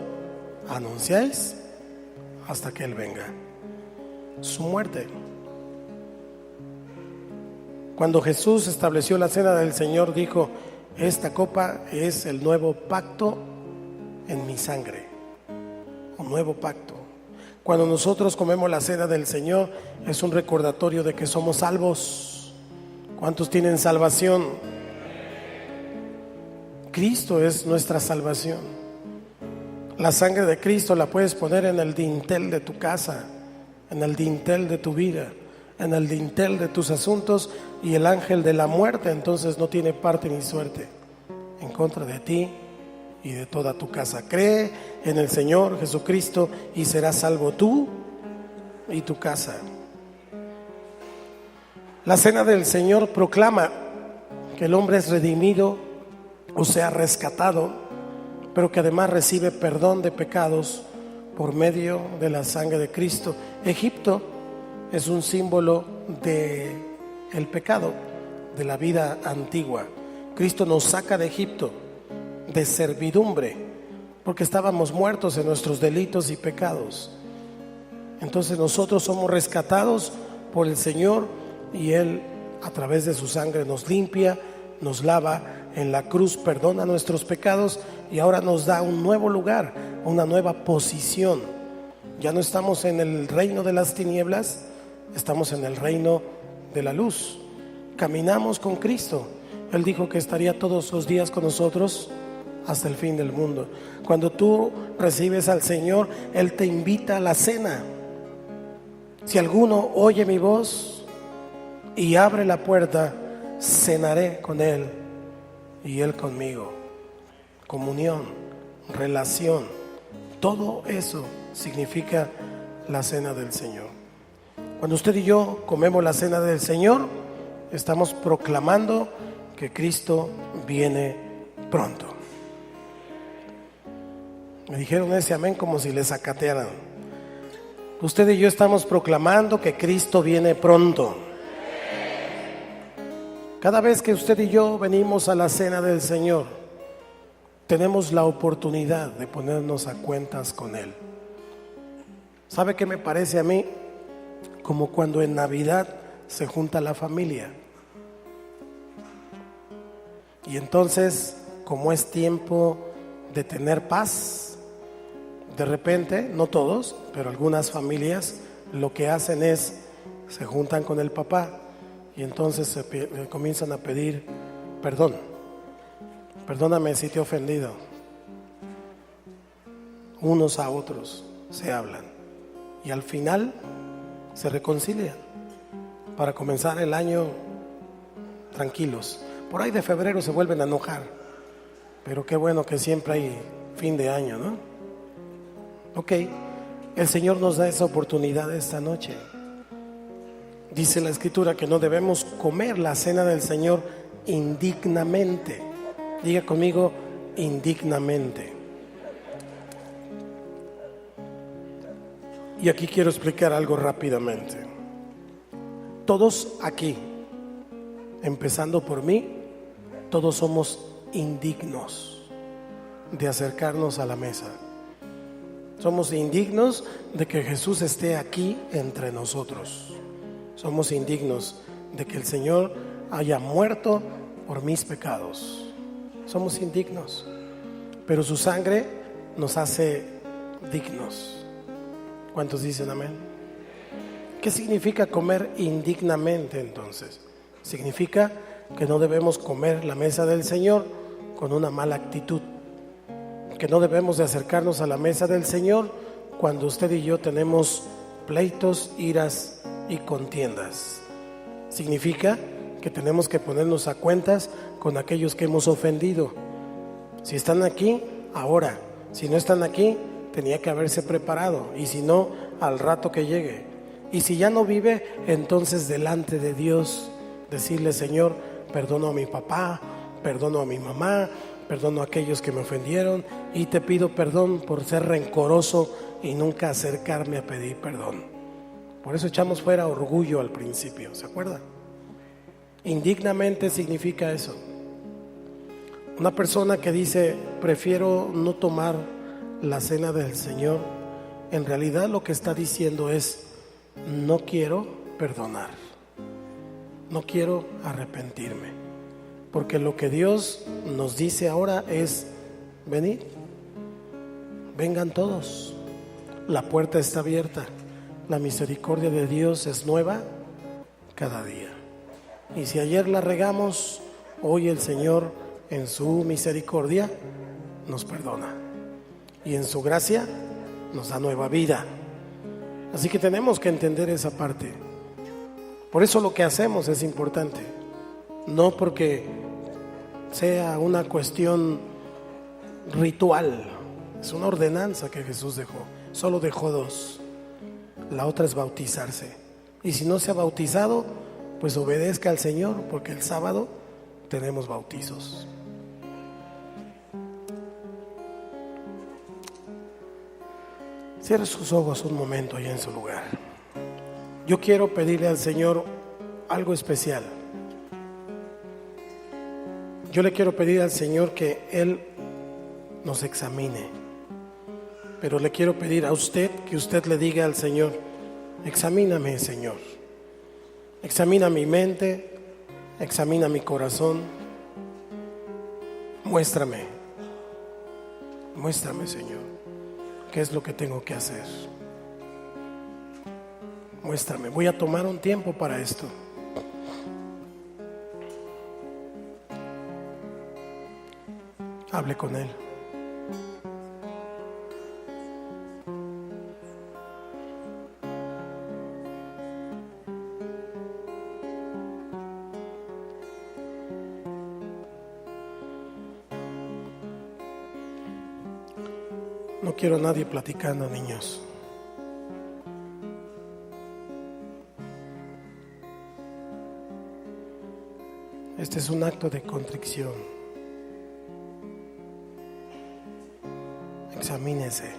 anunciáis hasta que Él venga. Su muerte. Cuando Jesús estableció la cena del Señor, dijo: esta copa es el nuevo pacto en mi sangre. Un nuevo pacto. Cuando nosotros comemos la cena del Señor, es un recordatorio de que somos salvos. ¿Cuántos tienen salvación? Cristo es nuestra salvación. La sangre de Cristo la puedes poner en el dintel de tu casa, en el dintel de tu vida, en el dintel de tus asuntos, y el ángel de la muerte entonces no tiene parte ni suerte en contra de ti y de toda tu casa. Cree en el Señor Jesucristo y serás salvo tú y tu casa. La cena del Señor proclama que el hombre es redimido, o sea, rescatado, pero que además recibe perdón de pecados por medio de la sangre de Cristo. Egipto es un símbolo de el pecado, de la vida antigua. Cristo nos saca de Egipto, de servidumbre, porque estábamos muertos en nuestros delitos y pecados. Entonces nosotros somos rescatados por el Señor, y Él a través de su sangre nos limpia, nos lava en la cruz, perdona nuestros pecados, y ahora nos da un nuevo lugar, una nueva posición. Ya no estamos en el reino de las tinieblas, estamos en el reino de la luz. Caminamos con Cristo. Él dijo que estaría todos los días con nosotros hasta el fin del mundo. Cuando tú recibes al Señor, Él te invita a la cena. Si alguno oye mi voz y abre la puerta, cenaré con Él y Él conmigo. Comunión, relación, todo eso significa la cena del Señor. Cuando usted y yo comemos la cena del Señor, estamos proclamando que Cristo viene pronto. Me dijeron ese amén como si les acatearan. Usted y yo estamos proclamando que Cristo viene pronto. Cada vez que usted y yo venimos a la cena del Señor, tenemos la oportunidad de ponernos a cuentas con Él. ¿Sabe qué me parece a mí? Como cuando en Navidad se junta la familia. Y entonces, como es tiempo de tener paz, De repente, no todos, pero algunas familias lo que hacen es, se juntan con el papá y entonces comienzan a pedir perdón. Perdóname si te he ofendido. Unos a otros se hablan y al final se reconcilian para comenzar el año tranquilos. Por ahí de febrero se vuelven a enojar, pero qué bueno que siempre hay fin de año, ¿no? Ok, el Señor nos da esa oportunidad esta noche. Dice la Escritura que no debemos comer la cena del Señor indignamente. Diga conmigo, indignamente. Y aquí quiero explicar algo rápidamente. Todos aquí, empezando por mí, todos somos indignos de acercarnos a la mesa. Somos indignos de que Jesús esté aquí entre nosotros. Somos indignos de que el Señor haya muerto por mis pecados. Somos indignos, pero su sangre nos hace dignos. ¿Cuántos dicen amén? ¿Qué significa comer indignamente entonces? Significa que no debemos comer la mesa del Señor con una mala actitud, que no debemos de acercarnos a la mesa del Señor cuando usted y yo tenemos pleitos, iras y contiendas. Significa que tenemos que ponernos a cuentas con aquellos que hemos ofendido. Si están aquí, ahora. Si no están aquí, tenía que haberse preparado. Y si no, al rato que llegue. Y si ya no vive, entonces delante de Dios decirle: Señor, perdono a mi papá, perdono a mi mamá, perdono a aquellos que me ofendieron y te pido perdón por ser rencoroso y nunca acercarme a pedir perdón. Por eso echamos fuera orgullo al principio, ¿se acuerdan? Indignamente significa eso. Una persona que dice prefiero no tomar la cena del Señor, en realidad lo que está diciendo es: no quiero perdonar, no quiero arrepentirme, porque lo que Dios nos dice ahora es: venid, vengan todos, la puerta está abierta, la misericordia de Dios es nueva cada día. Y si ayer la regamos, hoy el Señor en su misericordia nos perdona y en su gracia nos da nueva vida. Así que tenemos que entender esa parte. Por eso lo que hacemos es importante, no porque sea una cuestión ritual, es una ordenanza que Jesús dejó. Solo dejó dos. La otra es bautizarse. Y si no se ha bautizado, pues obedezca al Señor, porque el sábado tenemos bautizos. Cierre sus ojos un momento ahí en su lugar. Yo quiero pedirle al Señor algo especial. Yo le quiero pedir al Señor que Él nos examine. Pero le quiero pedir a usted que usted le diga al Señor: examíname, Señor. Examina mi mente, examina mi corazón. Muéstrame, Señor, qué es lo que tengo que hacer. Muéstrame. Voy a tomar un tiempo para esto. Hable con Él. No quiero a nadie platicando, niños. Este es un acto de contrición. Examínese,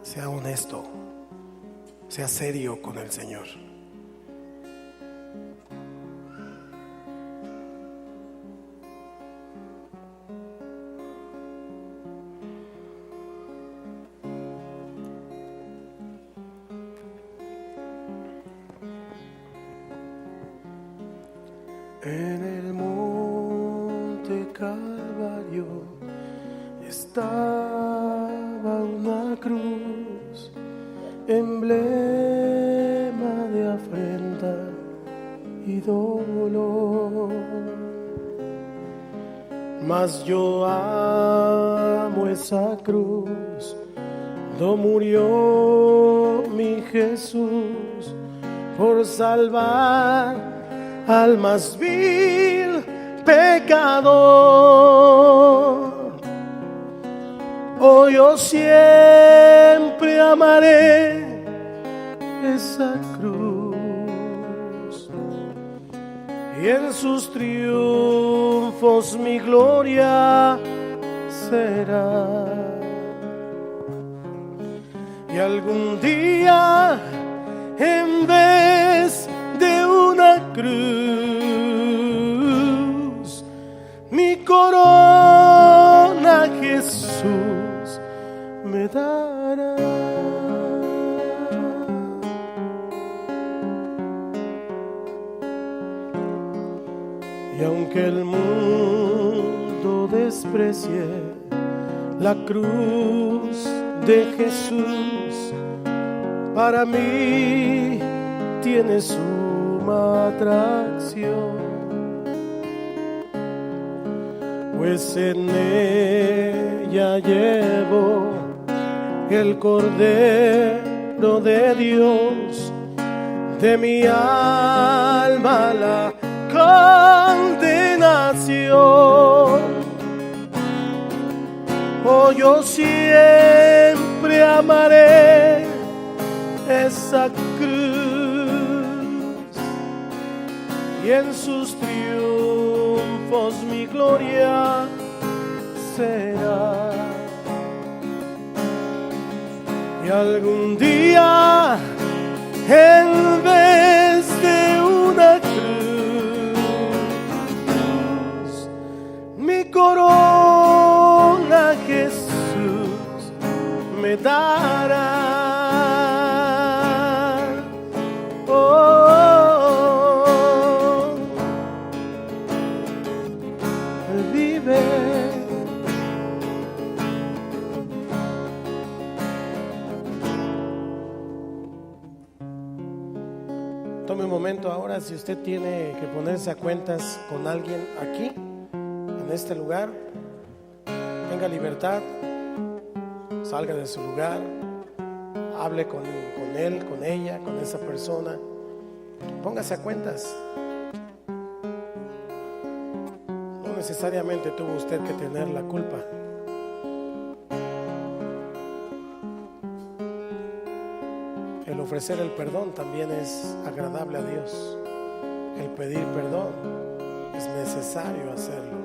sea honesto, sea serio con el Señor. En el monte Calvario estaba una y dolor. Mas yo amo esa cruz, donde murió mi Jesús por salvar al más vil pecador. Oh, yo siempre amaré esa cruz, y en sus triunfos mi gloria será. Y algún día, en vez de una cruz, mi corona Jesús me dará. Y aunque el mundo desprecie la cruz de Jesús, para mí tiene suma atracción, pues en ella llevo el Cordero de Dios, de mi alma la condenación. Oh, yo siempre amaré esa cruz, y en sus triunfos mi gloria será. Y algún día, en vez de una cruz, mi corona Jesús me dará. Oh, vive. Tome un momento ahora, si usted tiene que ponerse a cuentas con alguien aquí, en este lugar, tenga libertad, salga de su lugar, hable con él, con ella, con esa persona, póngase a cuentas. No necesariamente tuvo usted que tener la culpa. El ofrecer el perdón también es agradable a Dios. El pedir perdón es necesario hacerlo.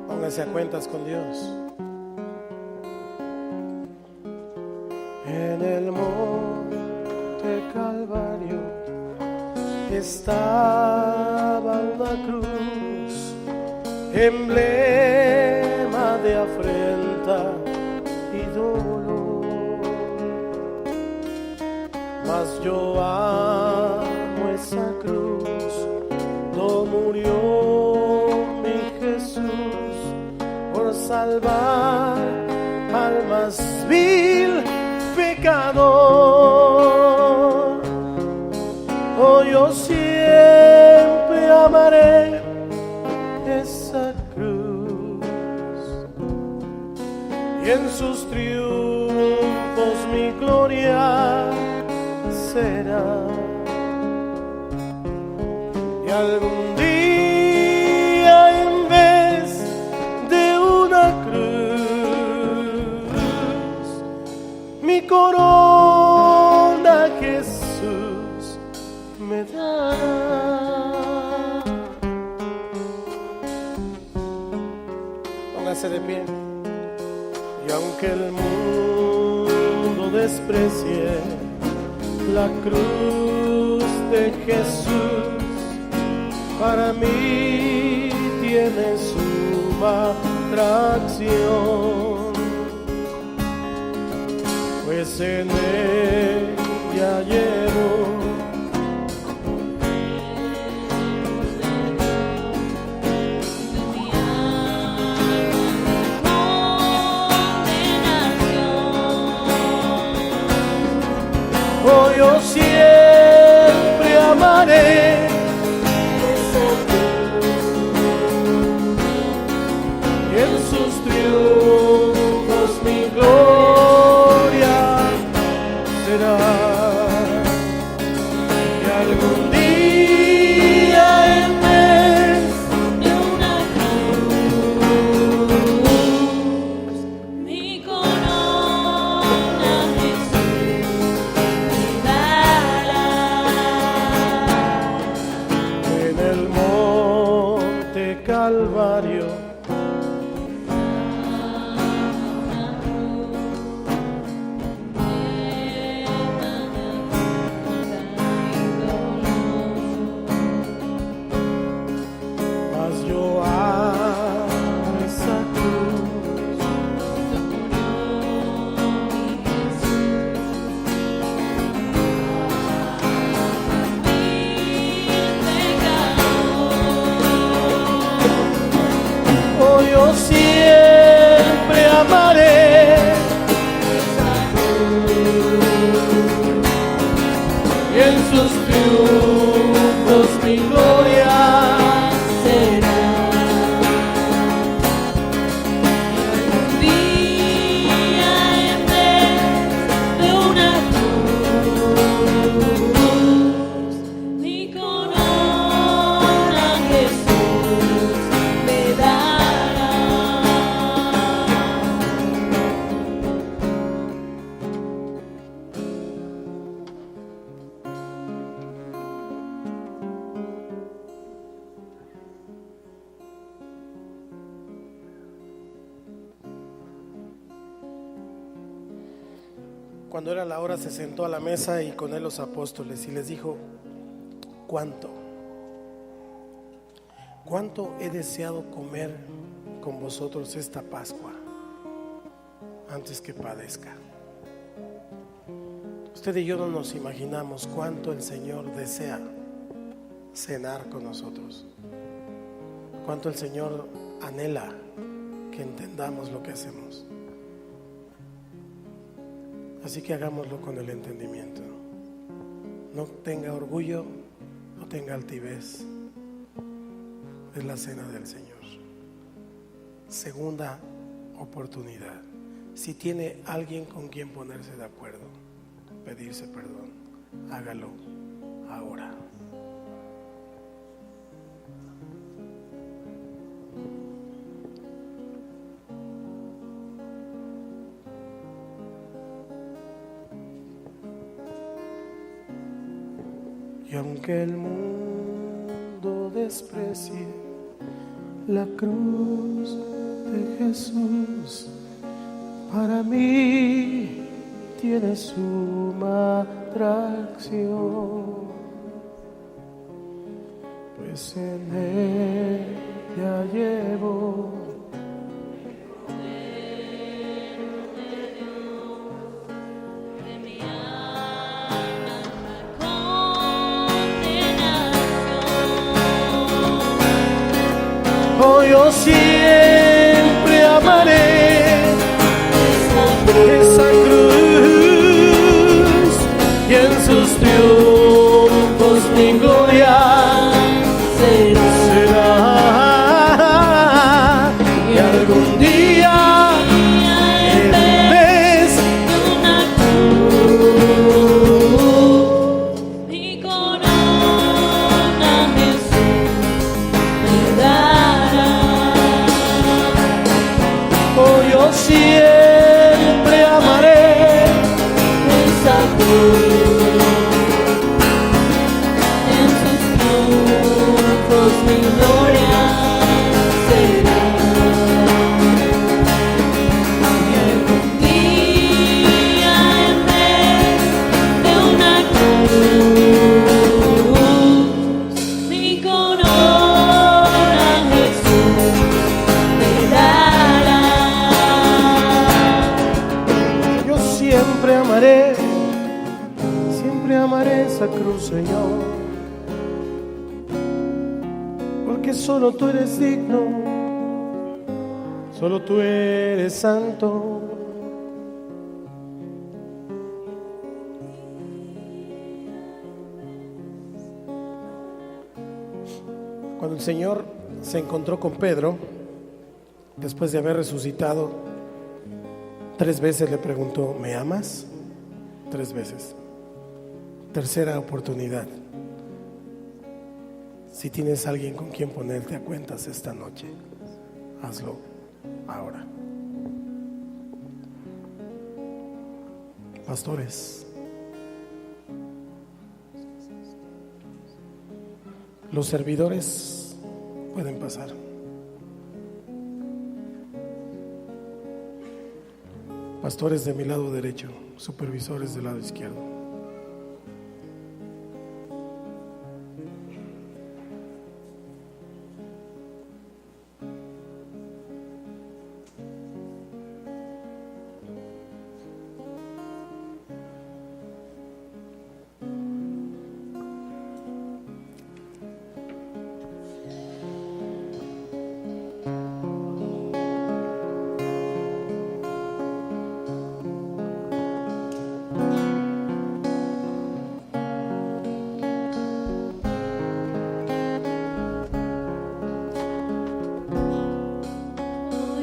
Póngase a cuentas con Dios. En el monte Calvario estaba una cruz, emblema de afrenta y dolor. Mas yo amo esa cruz, donde murió mi Jesús por salvar al más vil pecador. Oh, yo siempre amaré esa cruz, y en sus triunfos mi gloria será. Y algún día, en vez de una cruz, mi corona Jesús me dará. Póngase de pie. Y aunque el mundo desprecie la cruz de Jesús, para mí tiene suma atracción, pues en ella llevo yo siempre amaré y en sus triunfos mi gloria será. Y algún día en vez de una cruz, mi corona Jesús me dará. en el monte Calvario mas yo amo esa cruz. Oh, yo siempre amaré y en sus triunfos mi gloria Será. Un día en vez de una cruz, mi corona Jesús me dará. Cuando era la hora se sentó a la mesa y con él los apóstoles y les dijo: ¿cuánto he deseado comer con vosotros esta Pascua antes que padezca. Usted y yo no nos imaginamos cuánto el Señor desea cenar con nosotros, cuánto el Señor anhela que entendamos lo que hacemos. Así que hagámoslo con el entendimiento. No tenga orgullo, no tenga altivez. Es la cena del Señor. Segunda oportunidad. Si tiene alguien con quien ponerse de acuerdo, pedirse perdón, hágalo ahora. Y aunque el mundo desprecie la cruz de Jesús, para mí tiene suma atracción, pues en ella llevo de mi alma condenación. oh, yo siempre amaré esa cruz y en sus triunfos mi gloria será. Y algún día en vez de una cruz, mi corona Jesús me dará. oh, yo siempre amaré Esa cruz, en sus triunfos mi gloria será. Y algún día en vez de una cruz, mi corona Jesús me dará. yo siempre amaré esa cruz, Señor, porque solo tú eres digno, solo tú eres santo. Señor se encontró con Pedro después de haber resucitado. 3 veces le preguntó: ¿me amas? 3 veces. Tercera oportunidad. Si tienes alguien con quien ponerte a cuentas esta noche, hazlo ahora. Pastores, los servidores pueden pasar. Pastores de mi lado derecho, supervisores del lado izquierdo.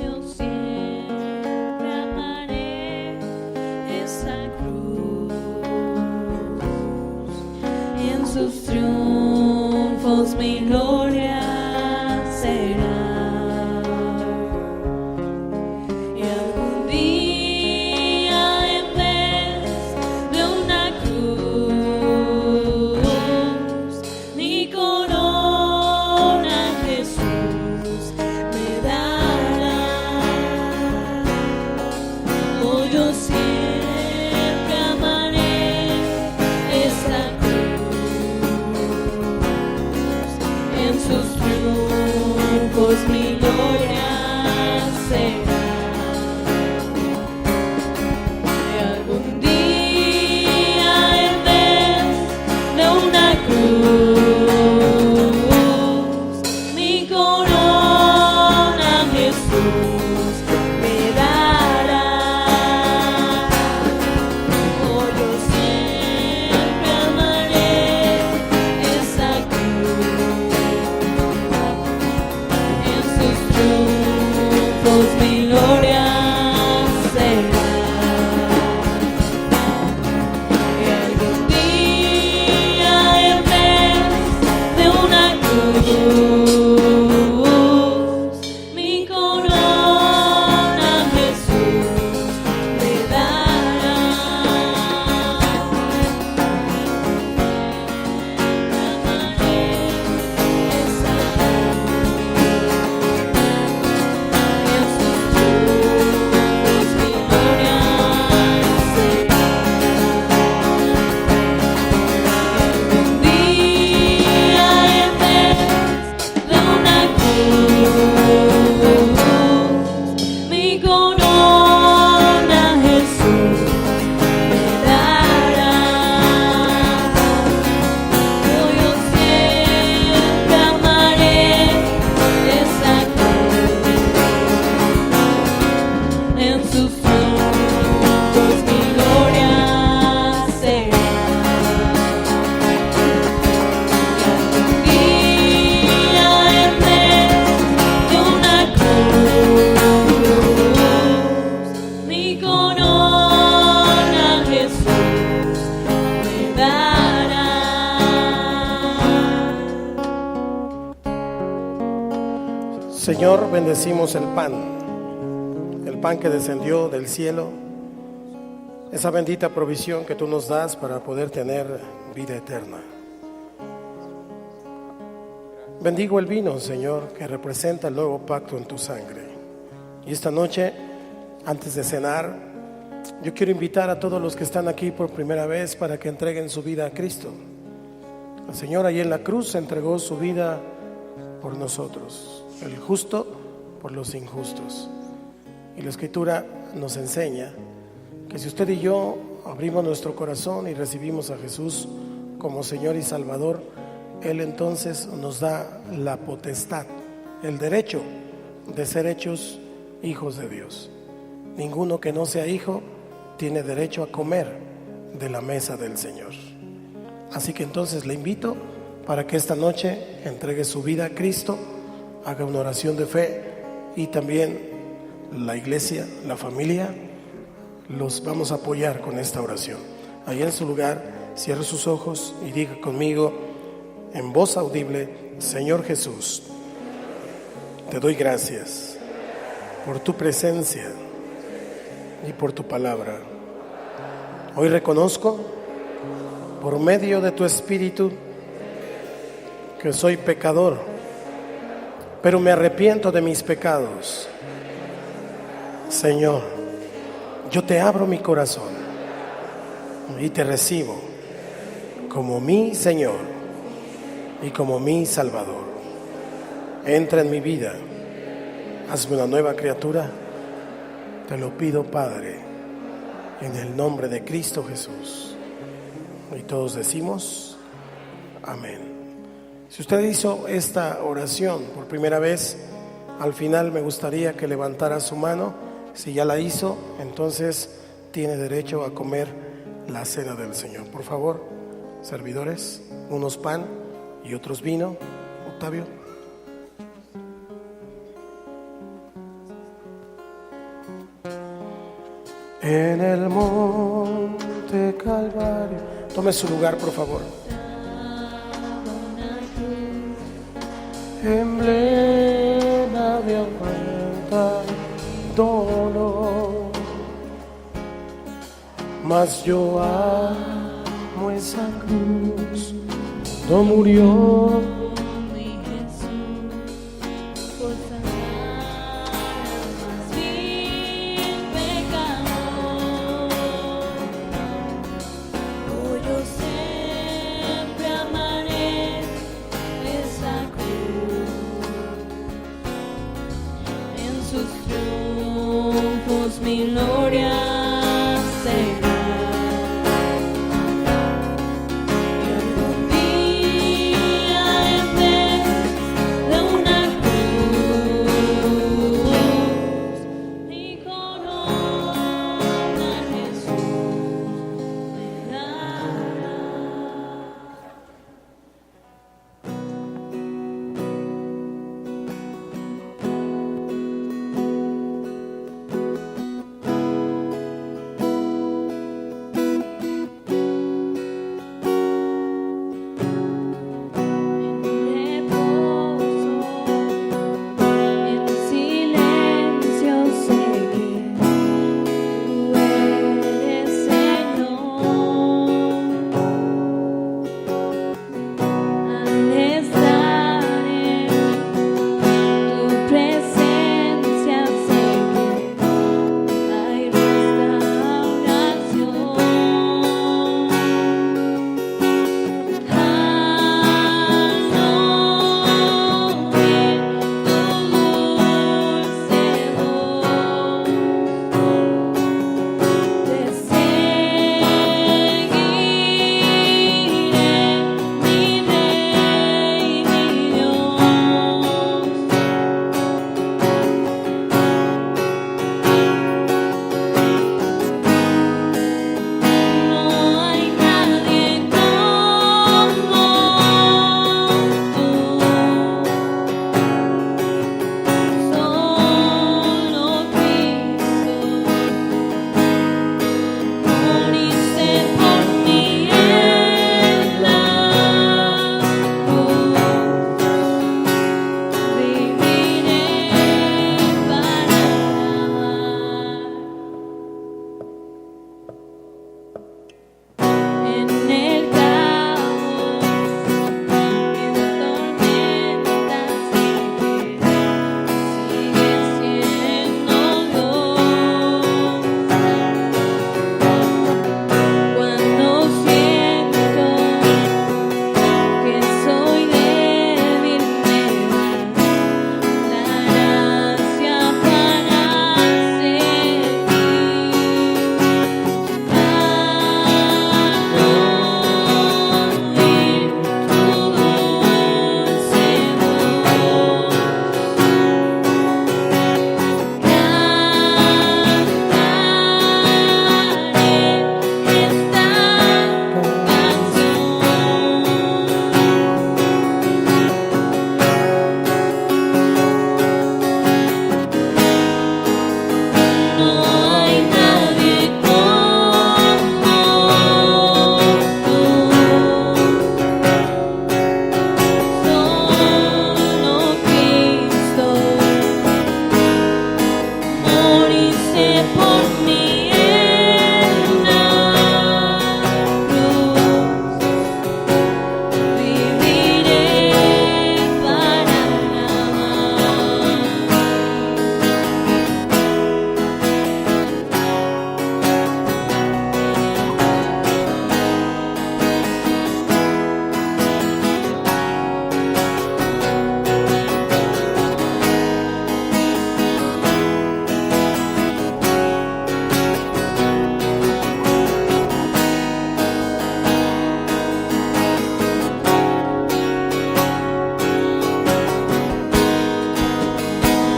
Yo siempre amaré esa cruz, en sus triunfos mi gloria será. Y algún día en vez de una cruz, mi corona Jesús me dará. Oh, yo siempre amaré esa cruz, en sus triunfos mi gloria será. Y algún día en vez de una cruz, mi corona Jesús me dará. Oh, yo siempre amaré esa cruz, en sus triunfos mi gloria será. Y algún día en vez de una cruz, mi corona Jesús me dará. Amaré esa en sus triunfos mi gloria será. Algún día en vez de una cruz, mi corona Jesús me dará. Oh, yo siempre amaré esa cruz, en sus triunfos mi gloria será. Y algún día en vez de una cruz, mi corona Jesús me dará. Señor, bendecimos el pan que descendió del cielo, esa bendita provisión que tú nos das para poder tener vida eterna. Bendigo el vino, Señor, que representa el nuevo pacto en tu sangre. Y esta noche, antes de cenar, yo quiero invitar a todos los que están aquí por primera vez para que entreguen su vida a Cristo. El Señor allí en la cruz entregó su vida por nosotros, el justo por los injustos. Y la Escritura nos enseña que si usted y yo abrimos nuestro corazón y recibimos a Jesús como Señor y Salvador, Él entonces nos da la potestad, el derecho de ser hechos hijos de Dios. Ninguno que no sea hijo tiene derecho a comer de la mesa del Señor. Así que entonces le invito para que esta noche entregue su vida a Cristo, haga una oración de fe y también la iglesia, la familia, los vamos a apoyar con esta oración. Ahí en su lugar, cierre sus ojos y diga conmigo en voz audible: Señor Jesús, te doy gracias por tu presencia y por tu palabra. Hoy reconozco por medio de tu Espíritu que soy pecador, pero me arrepiento de mis pecados. Señor, yo te abro mi corazón y te recibo como mi Señor y como mi Salvador. Entra en mi vida, hazme una nueva criatura. Te lo pido, Padre, en el nombre de Cristo Jesús. Y todos decimos amén. Si usted hizo esta oración por primera vez, al final me gustaría que levantara su mano. Si ya la hizo, entonces tiene derecho a comer la cena del Señor. Por favor, servidores, unos pan y otros vino. Octavio. En el monte Calvario. Tome su lugar, por favor. Emblema de afrenta y dolor, mas yo amo esa cruz, no murió mi Jesús, por sanar al más vil pecador. Oh, yo siempre amaré esa cruz, en sus triunfos mi gloria será. por mí en la cruz, viviré para amar.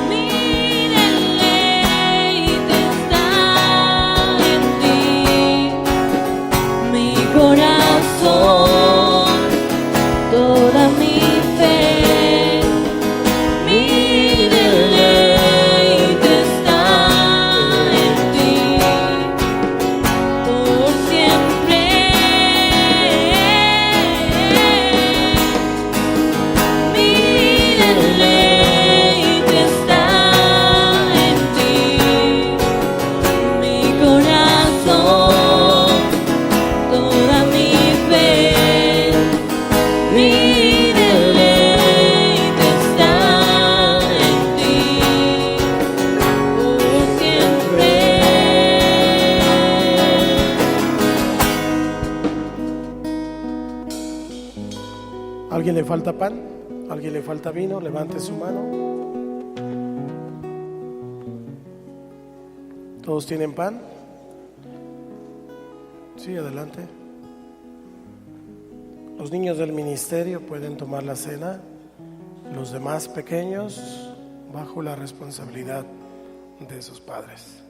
Mi deleite está en ti, mi corazón, toda mi fe. Mi deleite está en ti, por siempre. Mi deleite está en ti, mi corazón, toda mi fe. Mi deleite está en ti, por siempre. ¿Alguien le falta pan? ¿Alguien le falta vino? Levante su mano. ¿Todos tienen pan? Sí, adelante. Los niños del ministerio pueden tomar la cena, los demás pequeños bajo la responsabilidad de sus padres.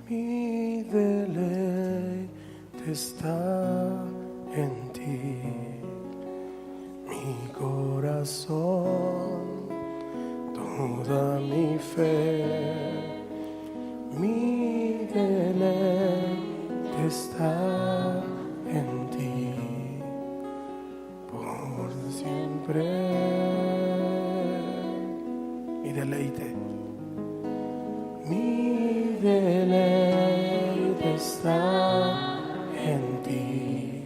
Mi deleite está en ti, mi corazón, toda mi fe. Mi deleite está en ti, por siempre. Mi deleite. Mi deleite está en ti,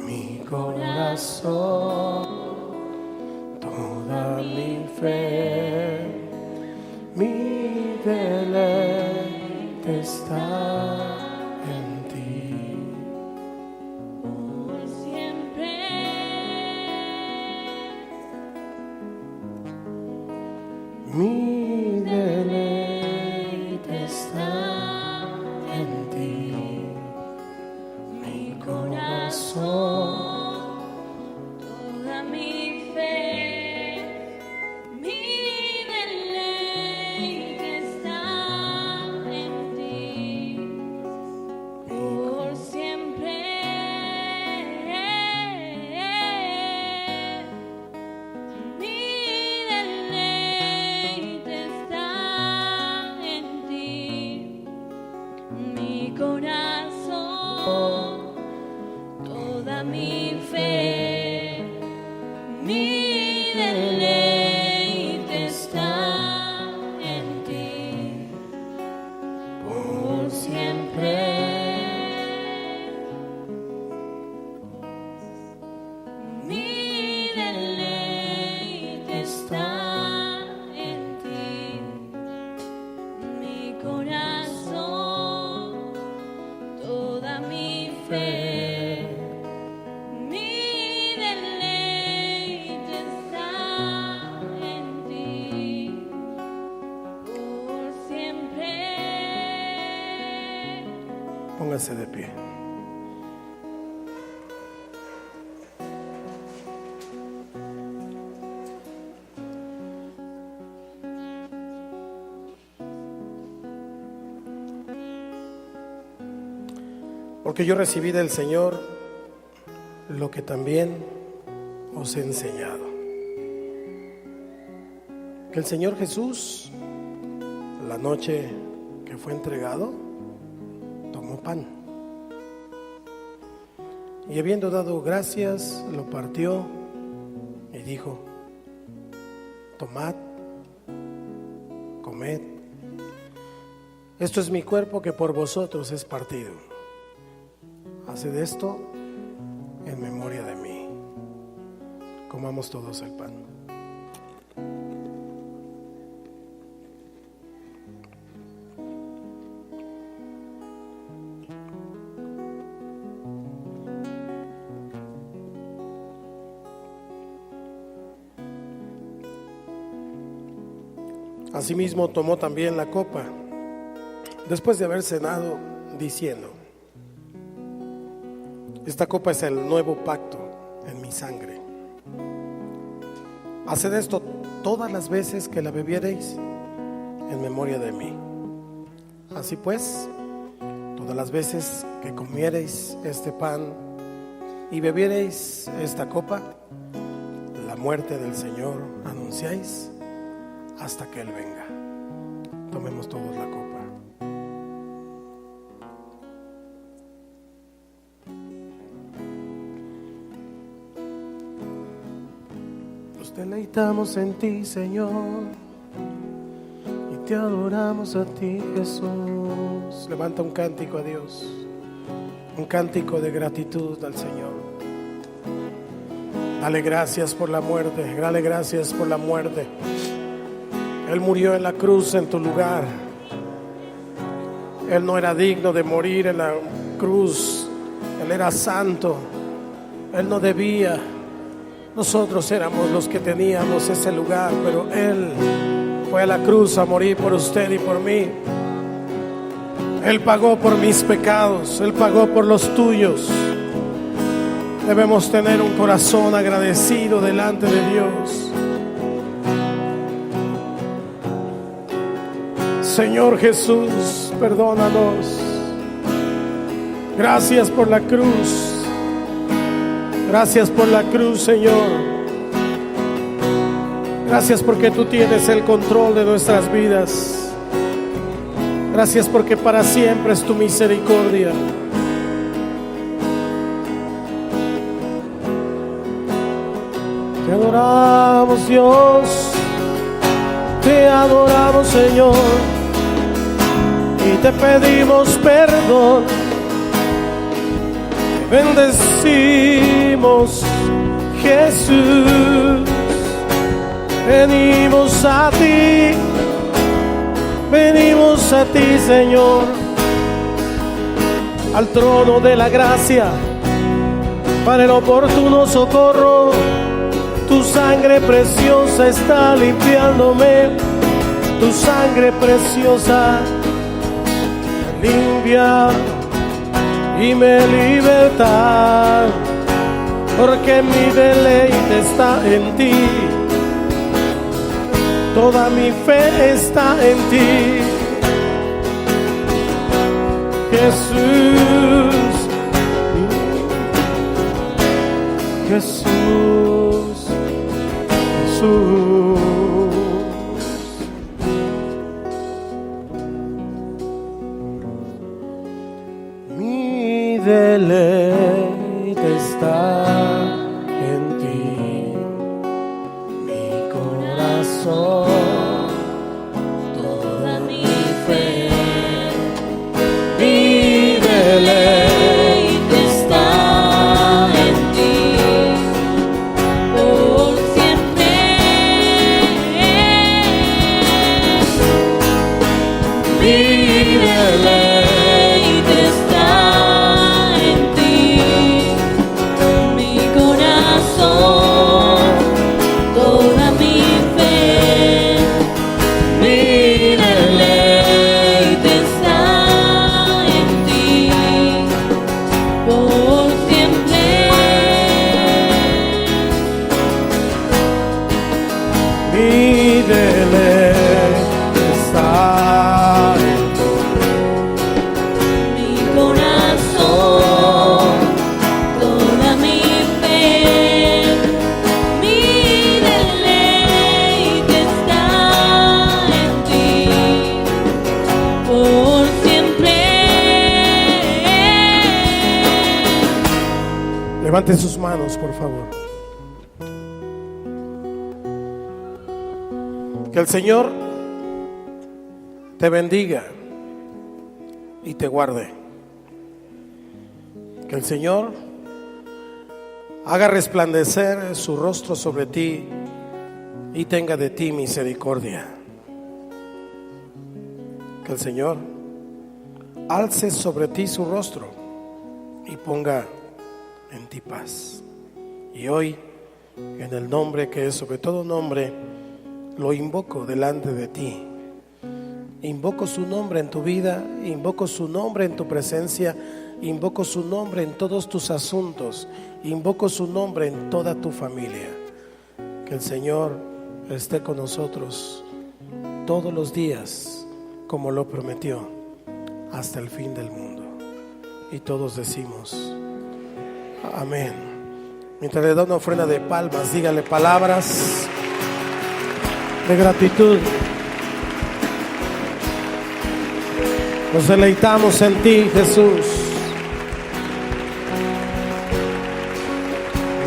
mi corazón, toda mi fe. Mi deleite está en ti. Por siempre. Mi deleite está en ti, mi corazón, Toda mi fe, mi deleite está en ti, por siempre. Mi deleite está en ti, mi corazón, toda mi fe. Mi deleite está en ti, por siempre. Mi deleite está en ti, mi corazón, toda mi fe. Mi deleite está en ti, por siempre. Póngase de pie. Porque yo recibí del Señor lo que también os he enseñado. Que el Señor Jesús, la noche que fue entregado, tomó pan Y habiendo dado gracias, lo partió y dijo: tomad, comed, esto es mi cuerpo que por vosotros es partido. Haced esto en memoria de mí. Comamos todos el pan. Asimismo tomó también la copa, después de haber cenado, diciendo: esta copa es el nuevo pacto en mi sangre. Haced esto todas las veces que la bebiereis en memoria de mí. Así pues, todas las veces que comiereis este pan y bebiereis esta copa, la muerte del Señor anunciáis hasta que Él venga. Tomemos todos la copa. Nos deleitamos en ti, Señor, y te adoramos a ti, Jesús. Levanta un cántico a Dios, un cántico de gratitud al Señor. Dale gracias por la muerte, dale gracias por la muerte. Él murió en la cruz en tu lugar. Él no era digno de morir en la cruz. Él era santo. Él no debía. Nosotros éramos los que teníamos ese lugar, pero Él fue a la cruz a morir por usted y por mí. Él pagó por mis pecados. Él pagó por los tuyos. Debemos tener un corazón agradecido delante de Dios. Señor Jesús, perdónanos. Gracias por la cruz. Gracias por la cruz, Señor. Gracias porque tú tienes el control de nuestras vidas. Gracias porque para siempre es tu misericordia. Te adoramos, Dios. Te adoramos, Señor. Y te pedimos perdón. Te bendecimos, Jesús. Venimos a ti. Venimos a ti, Señor. Al trono de la gracia para el oportuno socorro. Tu sangre preciosa está limpiándome. Tu sangre preciosa limpia y me liberta, porque mi deleite está en ti. Toda mi fe está en ti, Jesús. Jesús, Jesús. Mi deleite está en ti, mi corazón, toda mi fe, mi deleite está en ti, por siempre. mi deleite Deleite está en ti, Levante sus manos, por favor. Que el Señor te bendiga y te guarde. Que el Señor haga resplandecer su rostro sobre ti y tenga de ti misericordia. Que el Señor alce sobre ti su rostro y ponga en ti paz. Y hoy, en el nombre que es sobre todo nombre, lo invoco delante de ti. Invoco su nombre en tu vida, invoco su nombre en tu presencia, invoco su nombre en todos tus asuntos, invoco su nombre en toda tu familia. Que el Señor esté con nosotros todos los días, como lo prometió, hasta el fin del mundo. Y todos decimos amén. Mientras le da una ofrenda de palmas, dígale palabras de gratitud. Nos deleitamos en ti, Jesús.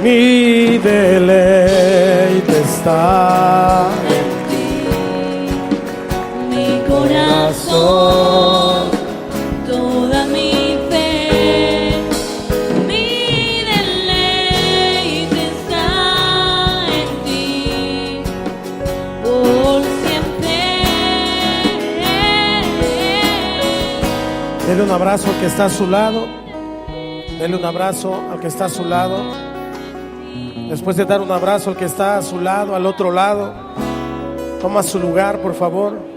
Mi deleite está en ti, mi corazón, toda mi fe, mi deleite está en ti, por siempre. Dele un abrazo al que está a su lado. Dele un abrazo al que está a su lado. Después de dar un abrazo al que está a su lado, al otro lado, toma su lugar, por favor.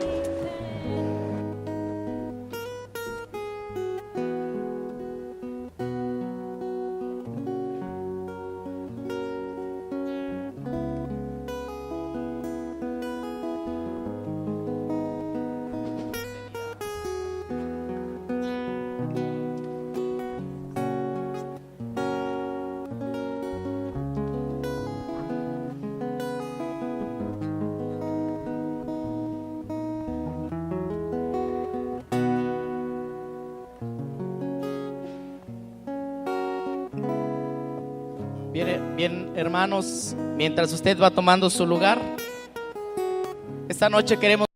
Bien, hermanos, mientras usted va tomando su lugar, esta noche queremos